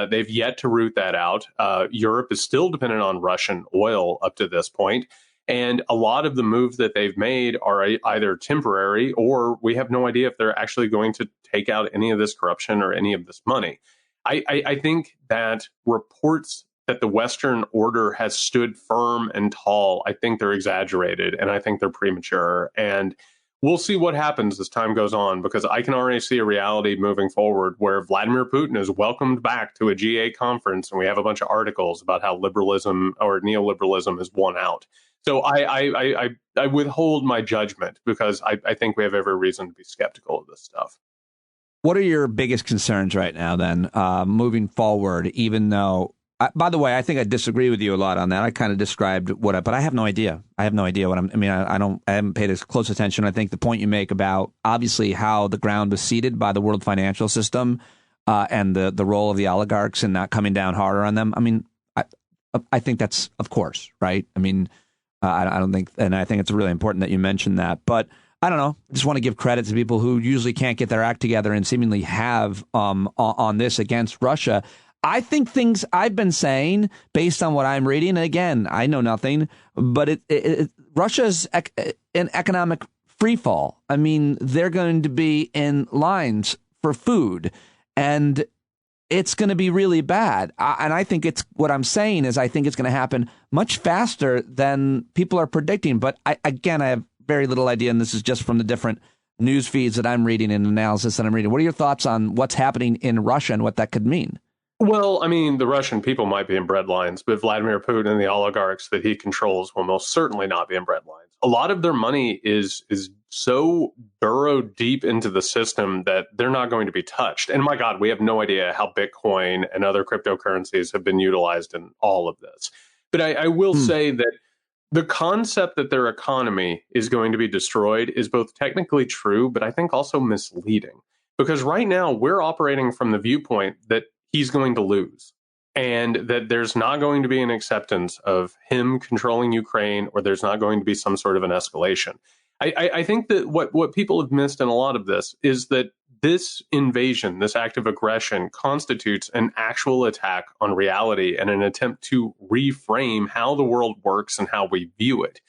Q: They've yet to root that out. Europe is still dependent on Russian oil up to this point. And a lot of the moves that they've made are either temporary or we have no idea if they're actually going to take out any of this corruption or any of this money. I think that reports that the Western order has stood firm and tall, I think they're exaggerated and I think they're premature. And we'll see what happens as time goes on, because I can already see a reality moving forward where Vladimir Putin is welcomed back to a GA conference and we have a bunch of articles about how liberalism or neoliberalism is won out. So I withhold my judgment because I think we have every reason to be skeptical of this stuff.
B: What are your biggest concerns right now then, moving forward, even though, by the way, I think I disagree with you a lot on that. I kind of described but I have no idea. I have no idea what I haven't paid as close attention. I think the point you make about obviously how the ground was seeded by the world financial system and the role of the oligarchs and not coming down harder on them. I mean, I think that's, of course, right. I mean, I don't think, and I think it's really important that you mentioned that, but I don't know. I just want to give credit to people who usually can't get their act together and seemingly have on this against Russia. I think things I've been saying based on what I'm reading, and again, I know nothing, but Russia's an economic freefall. I mean, they're going to be in lines for food and it's going to be really bad. And I think it's what I'm saying is I think it's going to happen much faster than people are predicting. But I have very little idea. And this is just from the different news feeds that I'm reading and analysis that I'm reading. What are your thoughts on what's happening in Russia and what that could mean?
Q: Well, I mean, the Russian people might be in breadlines, but Vladimir Putin and the oligarchs that he controls will most certainly not be in breadlines. A lot of their money is so burrowed deep into the system that they're not going to be touched. And my God, we have no idea how Bitcoin and other cryptocurrencies have been utilized in all of this. But I will say that the concept that their economy is going to be destroyed is both technically true, but I think also misleading. Because right now we're operating from the viewpoint that he's going to lose and that there's not going to be an acceptance of him controlling Ukraine, or there's not going to be some sort of an escalation. I think that what people have missed in a lot of this is that this invasion, this act of aggression, constitutes an actual attack on reality and an attempt to reframe how the world works and how we view it.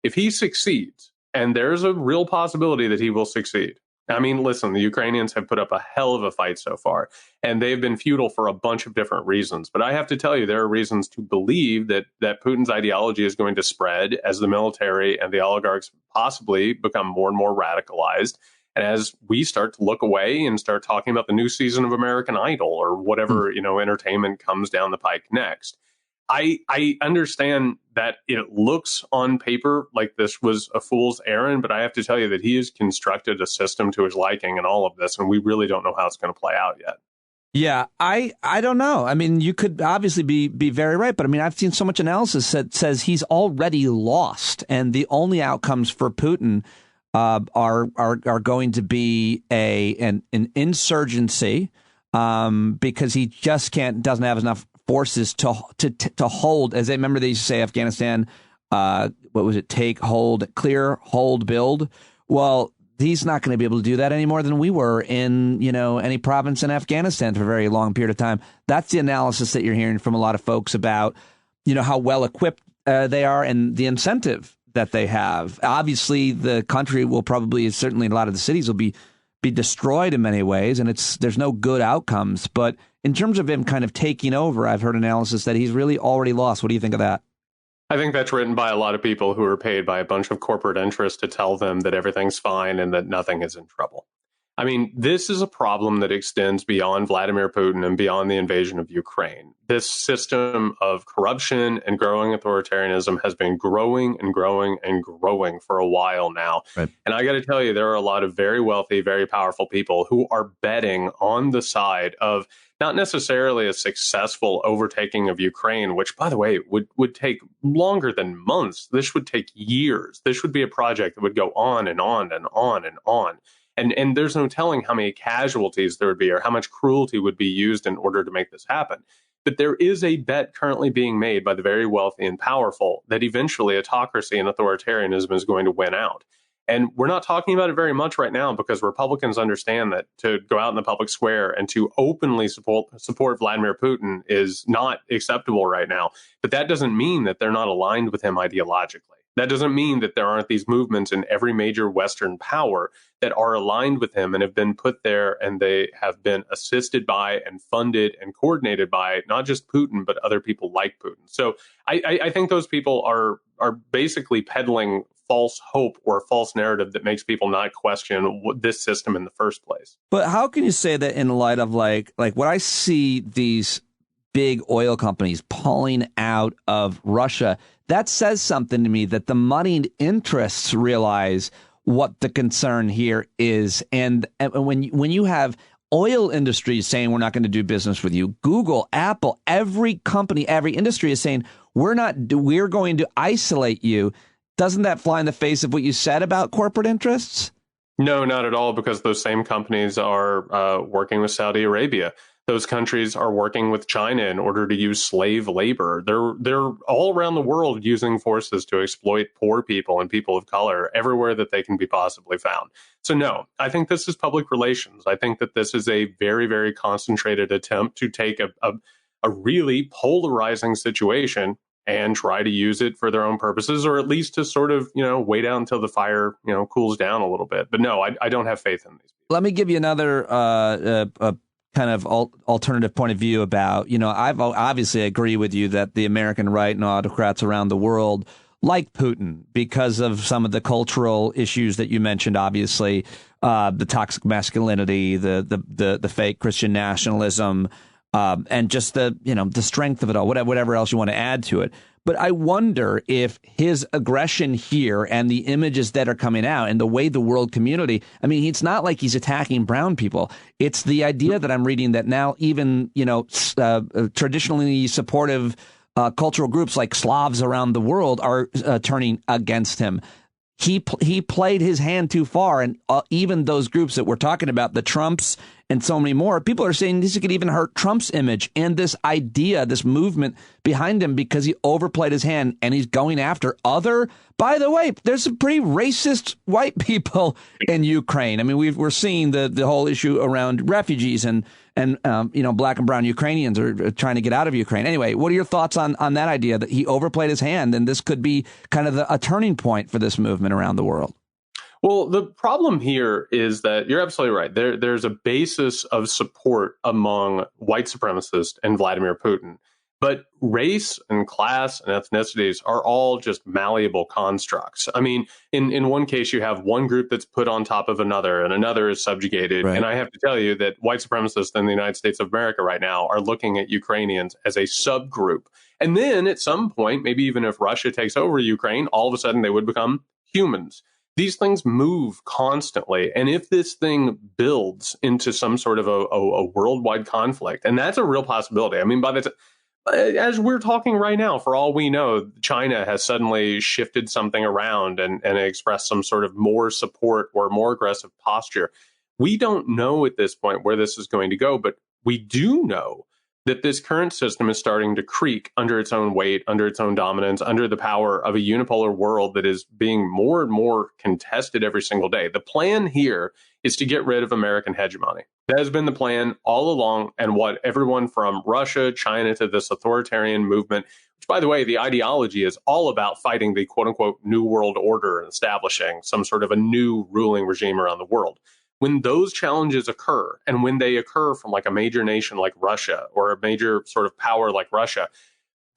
Q: If he succeeds, and there's a real possibility that he will succeed. I mean, listen, the Ukrainians have put up a hell of a fight so far, and they've been futile for a bunch of different reasons. But I have to tell you, there are reasons to believe that Putin's ideology is going to spread as the military and the oligarchs possibly become more and more radicalized. And as we start to look away and start talking about the new season of American Idol or whatever, entertainment comes down the pike next. I understand that it looks on paper like this was a fool's errand, but I have to tell you that he has constructed a system to his liking in all of this, and we really don't know how it's going to play out yet.
B: Yeah, I don't know. I mean, you could obviously be very right, but I mean, I've seen so much analysis that says he's already lost, and the only outcomes for Putin are going to be an insurgency because he just doesn't have enough forces to hold, as I remember they used to say, Afghanistan, what was it? Take, hold, clear, hold, build. Well, he's not going to be able to do that any more than we were in, any province in Afghanistan for a very long period of time. That's the analysis that you're hearing from a lot of folks about, how well equipped they are and the incentive that they have. Obviously, the country will probably, certainly a lot of the cities will be destroyed in many ways, and there's no good outcomes. But in terms of him kind of taking over, I've heard analysis that he's really already lost. What do you think of that?
Q: I think that's written by a lot of people who are paid by a bunch of corporate interests to tell them that everything's fine and that nothing is in trouble. I mean, this is a problem that extends beyond Vladimir Putin and beyond the invasion of Ukraine. This system of corruption and growing authoritarianism has been growing and growing and growing for a while now. Right. And I got to tell you, there are a lot of very wealthy, very powerful people who are betting on the side of not necessarily a successful overtaking of Ukraine, which, by the way, would take longer than months. This would take years. This would be a project that would go on and on and on and on. And there's no telling how many casualties there would be or how much cruelty would be used in order to make this happen. But there is a bet currently being made by the very wealthy and powerful that eventually autocracy and authoritarianism is going to win out. And we're not talking about it very much right now because Republicans understand that to go out in the public square and to openly support Vladimir Putin is not acceptable right now. But that doesn't mean that they're not aligned with him ideologically. That doesn't mean that there aren't these movements in every major Western power that are aligned with him and have been put there, and they have been assisted by and funded and coordinated by not just Putin, but other people like Putin. So I think those people are basically peddling false hope or a false narrative that makes people not question this system in the first place.
B: But how can you say that in light of like when I see these big oil companies pulling out of Russia, that says something to me that the moneyed interests realize what the concern here is. And when you have oil industries saying we're not going to do business with you, Google, Apple, every company, every industry is saying we're going to isolate you. Doesn't that fly in the face of what you said about corporate interests?
Q: No, not at all, because those same companies are working with Saudi Arabia. Those countries are working with China in order to use slave labor. They're all around the world using forces to exploit poor people and people of color everywhere that they can be possibly found. So no, I think this is public relations. I think that this is a very, very concentrated attempt to take a really polarizing situation and try to use it for their own purposes, or at least to sort of, wait out until the fire, cools down a little bit. But no, I don't have faith in these people.
B: Let me give you another kind of alternative point of view about, I've obviously agree with you that the American right and autocrats around the world like Putin because of some of the cultural issues that you mentioned, obviously, the toxic masculinity, the fake Christian nationalism, and just the strength of it all, whatever else you want to add to it. But I wonder if his aggression here and the images that are coming out and the way the world community, I mean, it's not like he's attacking brown people. It's the idea that I'm reading that now even, traditionally supportive cultural groups like Slavs around the world are turning against him. He played his hand too far. And even those groups that we're talking about, the Trumps and so many more, people are saying this could even hurt Trump's image and this idea, this movement behind him because he overplayed his hand and he's going after by the way, there's some pretty racist white people in Ukraine. I mean, we're seeing the whole issue around refugees and black and brown Ukrainians are trying to get out of Ukraine. Anyway, what are your thoughts on that idea that he overplayed his hand and this could be kind of a turning point for this movement around the world?
Q: Well, the problem here is that you're absolutely right. There's a basis of support among white supremacists and Vladimir Putin. But race and class and ethnicities are all just malleable constructs. I mean, in one case, you have one group that's put on top of another and another is subjugated. Right. And I have to tell you that white supremacists in the United States of America right now are looking at Ukrainians as a subgroup. And then at some point, maybe even if Russia takes over Ukraine, all of a sudden they would become humans. These things move constantly. And if this thing builds into some sort of a worldwide conflict, and that's a real possibility. I mean, as we're talking right now, for all we know, China has suddenly shifted something around and expressed some sort of more support or more aggressive posture. We don't know at this point where this is going to go, but we do know that this current system is starting to creak under its own weight, under its own dominance, under the power of a unipolar world that is being more and more contested every single day. The plan here is to get rid of American hegemony. That has been the plan all along, and what everyone from Russia, China to this authoritarian movement, which, by the way, the ideology is all about fighting the quote-unquote New World Order and establishing some sort of a new ruling regime around the world. When those challenges occur, and when they occur from like a major nation like Russia or a major sort of power like Russia,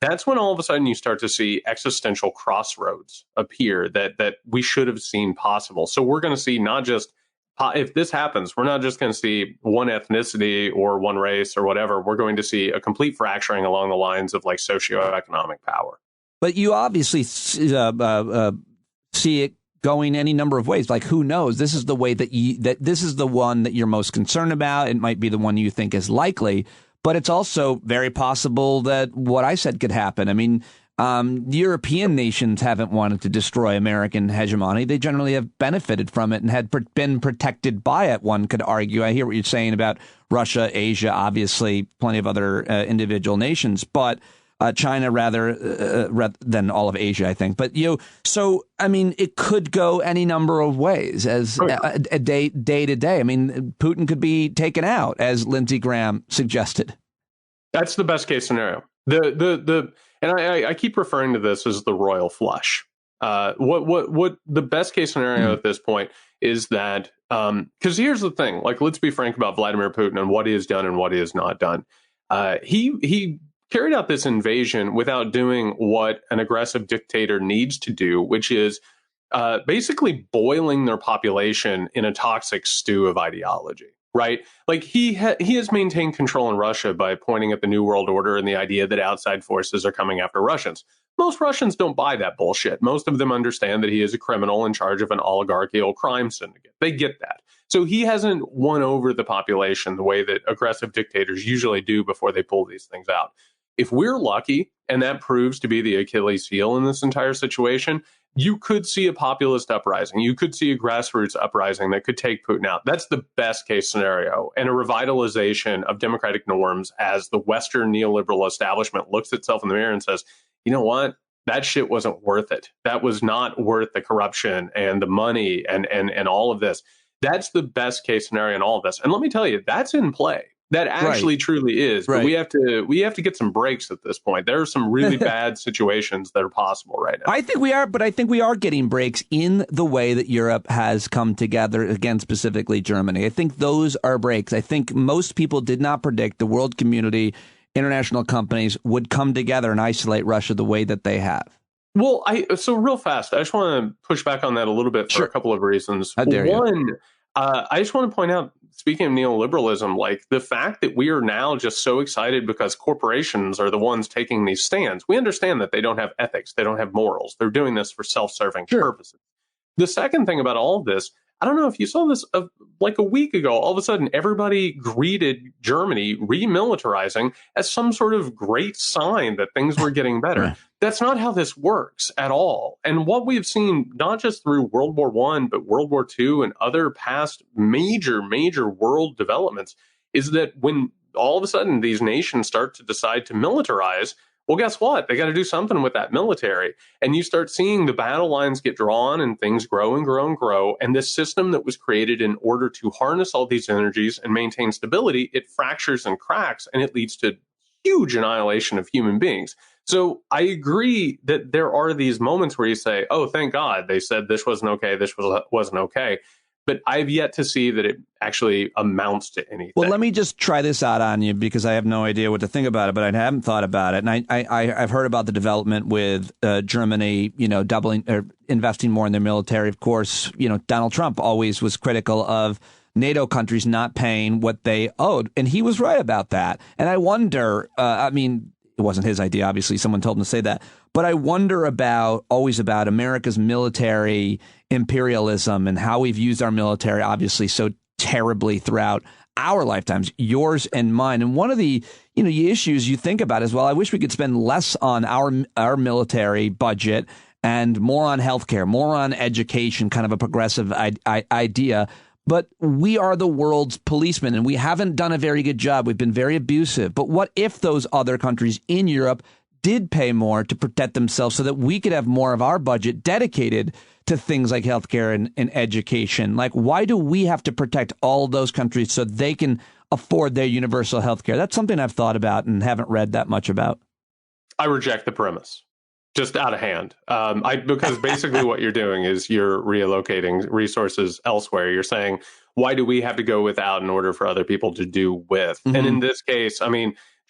Q: that's when all of a sudden you start to see existential crossroads appear that we should have seen possible. So we're going to see not just, if this happens, we're not just going to see one ethnicity or one race or whatever. We're going to see a complete fracturing along the lines of like socioeconomic power.
B: But you obviously see it going any number of ways. Like, who knows? This is the way that this is the one that you're most concerned about. It might be the one you think is likely, but it's also very possible that what I said could happen. I mean, European nations haven't wanted to destroy American hegemony. They generally have benefited from it and had been protected by it, one could argue. I hear what you're saying about Russia, Asia, obviously plenty of other individual nations, but China rather than all of Asia, I think. But, so, I mean, it could go any number of ways as a day to day. I mean, Putin could be taken out, as Lindsey Graham suggested.
Q: That's the best case scenario. And I keep referring to this as the royal flush. What the best case scenario at this point is that, because here's the thing, like, let's be frank about Vladimir Putin and what he has done and what he has not done. He carried out this invasion without doing what an aggressive dictator needs to do, which is basically boiling their population in a toxic stew of ideology. Right. Like he has maintained control in Russia by pointing at the New World Order and the idea that outside forces are coming after Russians. Most Russians don't buy that bullshit. Most of them understand that he is a criminal in charge of an oligarchical crime syndicate. They get that. So he hasn't won over the population the way that aggressive dictators usually do before they pull these things out. If we're lucky, and that proves to be the Achilles heel in this entire situation, you could see a populist uprising. You could see a grassroots uprising that could take Putin out. That's the best case scenario, and a revitalization of democratic norms as the Western neoliberal establishment looks itself in the mirror and says, you know what? That shit wasn't worth it. That was not worth the corruption and the money and all of this. That's the best case scenario in all of this. And let me tell you, that's in play. That actually truly is. But we have to get some breaks at this point. There are some really bad situations that are possible right now.
B: I think we are, but I think we are getting breaks in the way that Europe has come together, again, specifically Germany. I think those are breaks. I think most people did not predict the world community, international companies would come together and isolate Russia the way that they have.
Q: Well, so real fast, I just want to push back on that a little bit for a couple of reasons.
B: How dare you?
Q: I just want to point out, speaking of neoliberalism, like the fact that we are now just so excited because corporations are the ones taking these stands. We understand that they don't have ethics. They don't have morals. They're doing this for self-serving purposes. The second thing about all of this, I don't know if you saw this like a week ago, all of a sudden everybody greeted Germany remilitarizing as some sort of great sign that things were getting better. That's not how this works at all. And what we've seen, not just through World War I, but World War II and other past major world developments, is that when all of a sudden these nations start to decide to militarize, well, guess what? They got to do something with that military. And you start seeing the battle lines get drawn and things grow and grow and grow. And this system that was created in order to harness all these energies and maintain stability, it fractures and cracks, and it leads to huge annihilation of human beings. So I agree that there are these moments where you say, oh, thank God they said this wasn't okay, this wasn't okay. But I've yet to see that it actually amounts to anything.
B: Well, let me just try this out on you because I have no idea what to think about it, but I haven't thought about it. And I've heard about the development with Germany, doubling or investing more in their military. Of course, Donald Trump always was critical of NATO countries not paying what they owed. And he was right about that. And I wonder, it wasn't his idea, obviously. Someone told him to say that. But I wonder always about America's military imperialism and how we've used our military, obviously, so terribly throughout our lifetimes, yours and mine. And one of the issues you think about is, well, I wish we could spend less on our military budget and more on healthcare, more on education, kind of a progressive idea. But we are the world's policemen, and we haven't done a very good job. We've been very abusive. But what if those other countries in Europe did pay more to protect themselves so that we could have more of our budget dedicated to things like healthcare and education? Like, why do we have to protect all those countries so they can afford their universal healthcare? That's something I've thought about and haven't read that much about.
Q: I reject the premise. Just out of hand. Because basically what you're doing is you're reallocating resources elsewhere. You're saying, why do we have to go without in order for other people to do with? Mm-hmm. And in this case,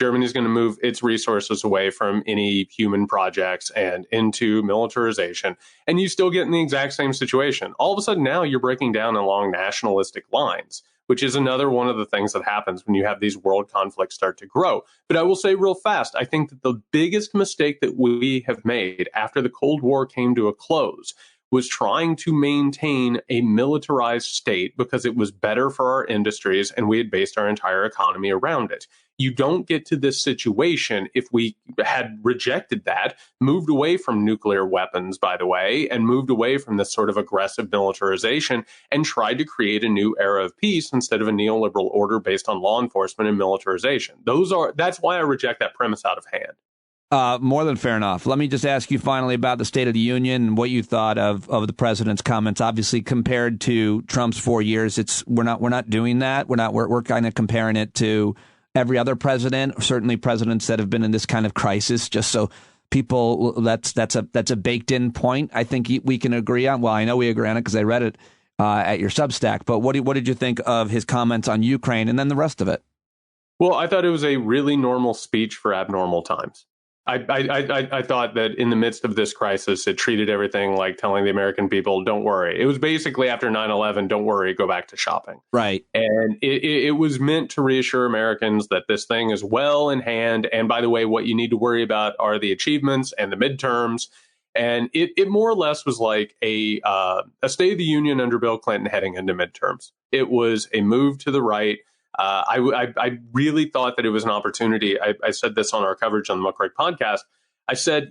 Q: Germany's going to move its resources away from any human projects and into militarization. And you still get in the exact same situation. All of a sudden now you're breaking down along nationalistic lines, which is another one of the things that happens when you have these world conflicts start to grow. But I will say real fast, I think that the biggest mistake that we have made after the Cold War came to a close was trying to maintain a militarized state because it was better for our industries and we had based our entire economy around it. You don't get to this situation if we had rejected that, moved away from nuclear weapons, by the way, and moved away from this sort of aggressive militarization and tried to create a new era of peace instead of a neoliberal order based on law enforcement and militarization. That's why I reject that premise out of hand.
B: More than fair enough. Let me just ask you finally about the State of the Union and what you thought of the president's comments. Obviously, compared to Trump's 4 years, we're not doing that. We're kind of comparing it to every other president, certainly presidents that have been in this kind of crisis. Just so people, that's a baked in point. I think we can agree on. Well, I know we agree on it because I read it at your Substack. But what did you think of his comments on Ukraine and then the rest of it?
Q: Well, I thought it was a really normal speech for abnormal times. I thought that in the midst of this crisis, it treated everything like telling the American people, don't worry. It was basically after 9/11, don't worry, go back to shopping.
B: Right.
Q: And it was meant to reassure Americans that this thing is well in hand. And by the way, what you need to worry about are the achievements and the midterms. And it more or less was like a State of the Union under Bill Clinton heading into midterms. It was a move to the right. I really thought that it was an opportunity. I said this on our coverage on the Muckrake podcast. I said,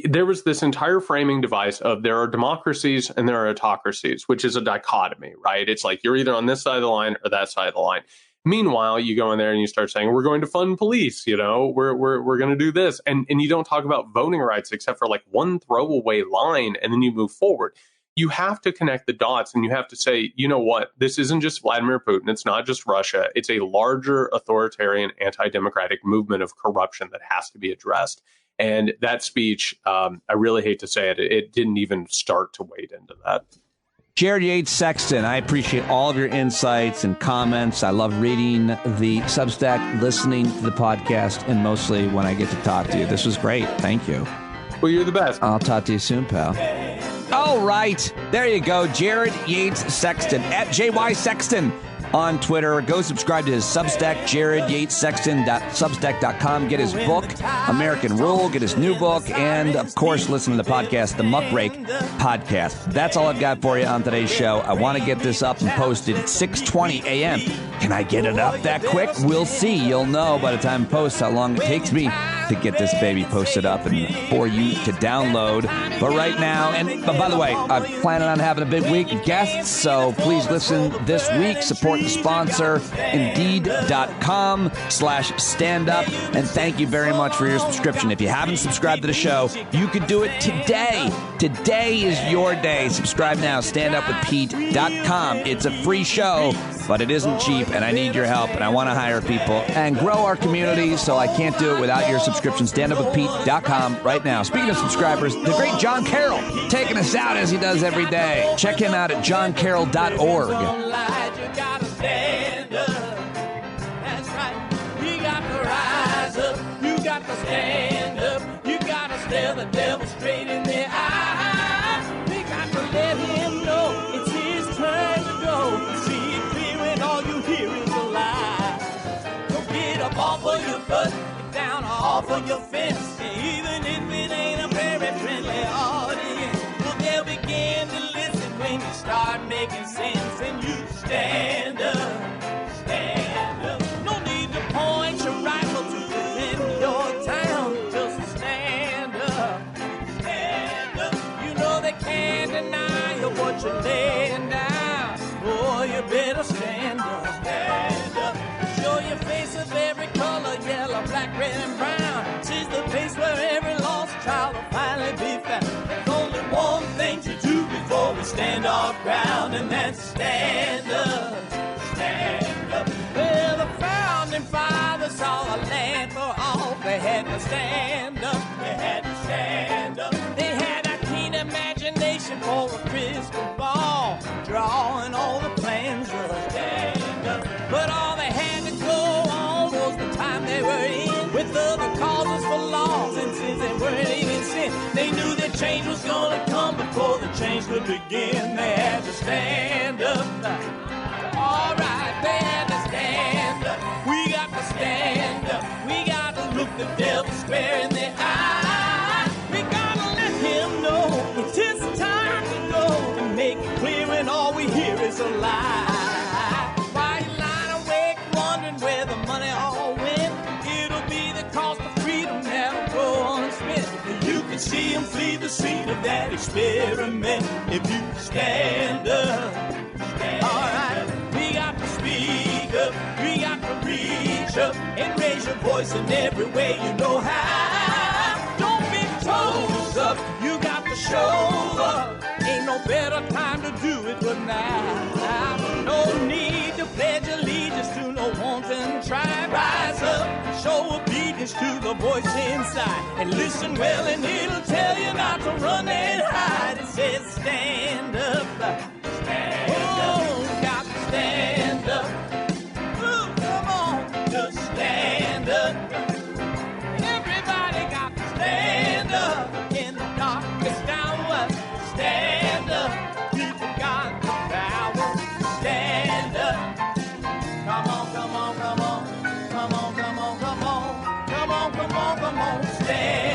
Q: there was this entire framing device of there are democracies and there are autocracies, which is a dichotomy, right? It's like you're either on this side of the line or that side of the line. Meanwhile, you go in there and you start saying, we're going to fund police, we're going to do this. And you don't talk about voting rights except for like one throwaway line, and then you move forward. You have to connect the dots and you have to say, you know what, this isn't just Vladimir Putin. It's not just Russia. It's a larger authoritarian, anti-democratic movement of corruption that has to be addressed. And that speech, I really hate to say it, it didn't even start to wade into that.
B: Jared Yates Sexton, I appreciate all of your insights and comments. I love reading the Substack, listening to the podcast, and mostly when I get to talk to you. This was great. Thank you.
Q: Well, you're the best.
B: I'll talk to you soon, pal. All right. There you go. Jared Yates Sexton at JY Sexton on Twitter. Go subscribe to his Substack, jaredyatessexton.substack.com. Get his book, American Rule. Get his new book. And, of course, listen to the podcast, the Muckrake Podcast. That's all I've got for you on today's show. I want to get this up and posted at 6:20 a.m. Can I get it up that quick? We'll see. You'll know by the time I post how long it takes me to get this baby posted up and for you to download. But right now, and by the way, I'm planning on having a big week of guests, so please listen this week. Support the sponsor, Indeed.com/standup. And thank you very much for your subscription. If you haven't subscribed to the show, you could do it today. Today is your day. Subscribe now, standupwithpete.com. It's a free show, but it isn't cheap, and I need your help, and I want to hire people and grow our community, so I can't do it without your support. subscription, standupwithpete.com right now. Speaking of subscribers, the great John Carroll taking us out as he does every day. Check him out at johncarroll.org.
P: Stand up, you gotta stare the devil straight in the eye. We got to let him know it's his turn to go. See it clear when all you hear is a lie. Don't get up off of your butt, get down off of your fence. Even if it ain't a very friendly audience, well, they'll begin to listen when you start making sense. And you stand up, stand up. No need to point your rifle to defend your town. Just stand up, stand up. You know they can't deny you what you're laying down. Boy, you better stand up, stand up. Show your face of every color, yellow, black, red, and brown. She's the place where every lost child will finally be found. There's only one thing to do before we stand our ground, and that's stand up, stand up. Well, the founding fathers saw a land for all. They had to stand up, they had to stand up. They had a keen imagination for a crystal ball, drawing all the plans of stand up. But all they had to go on was the time they were in, with other causes for laws, and since they weren't even sin, they knew that change was gonna come before the change could begin. They had to stand up. All right, they had to stand up. We got to stand up. We got to look the devil square in the eye. We got to let him know it's his time to go, and make it clear when all we hear is a lie. Why you lying awake wondering where the money all went? It'll be the cost of freedom that'll go unspent. You can see him flee the scene of that experiment if you stand up. All right, we got to speak up, we got to reach up and raise your voice in every way you know how. Don't be toes up, you got to show up. Ain't no better time to do it than now. No need to pledge allegiance to no wanton tribe. Rise up, show obedience to the voice inside, and listen well and it'll tell you not to run and hide. It says stand up, stand up, got to stand up. Ooh, come on, just stand up. Everybody got to stand up in the darkest hour. Stand up, people got the power. Stand up. Come on, come on, come on, come on, come on, come on, come on, come on, come on. Stand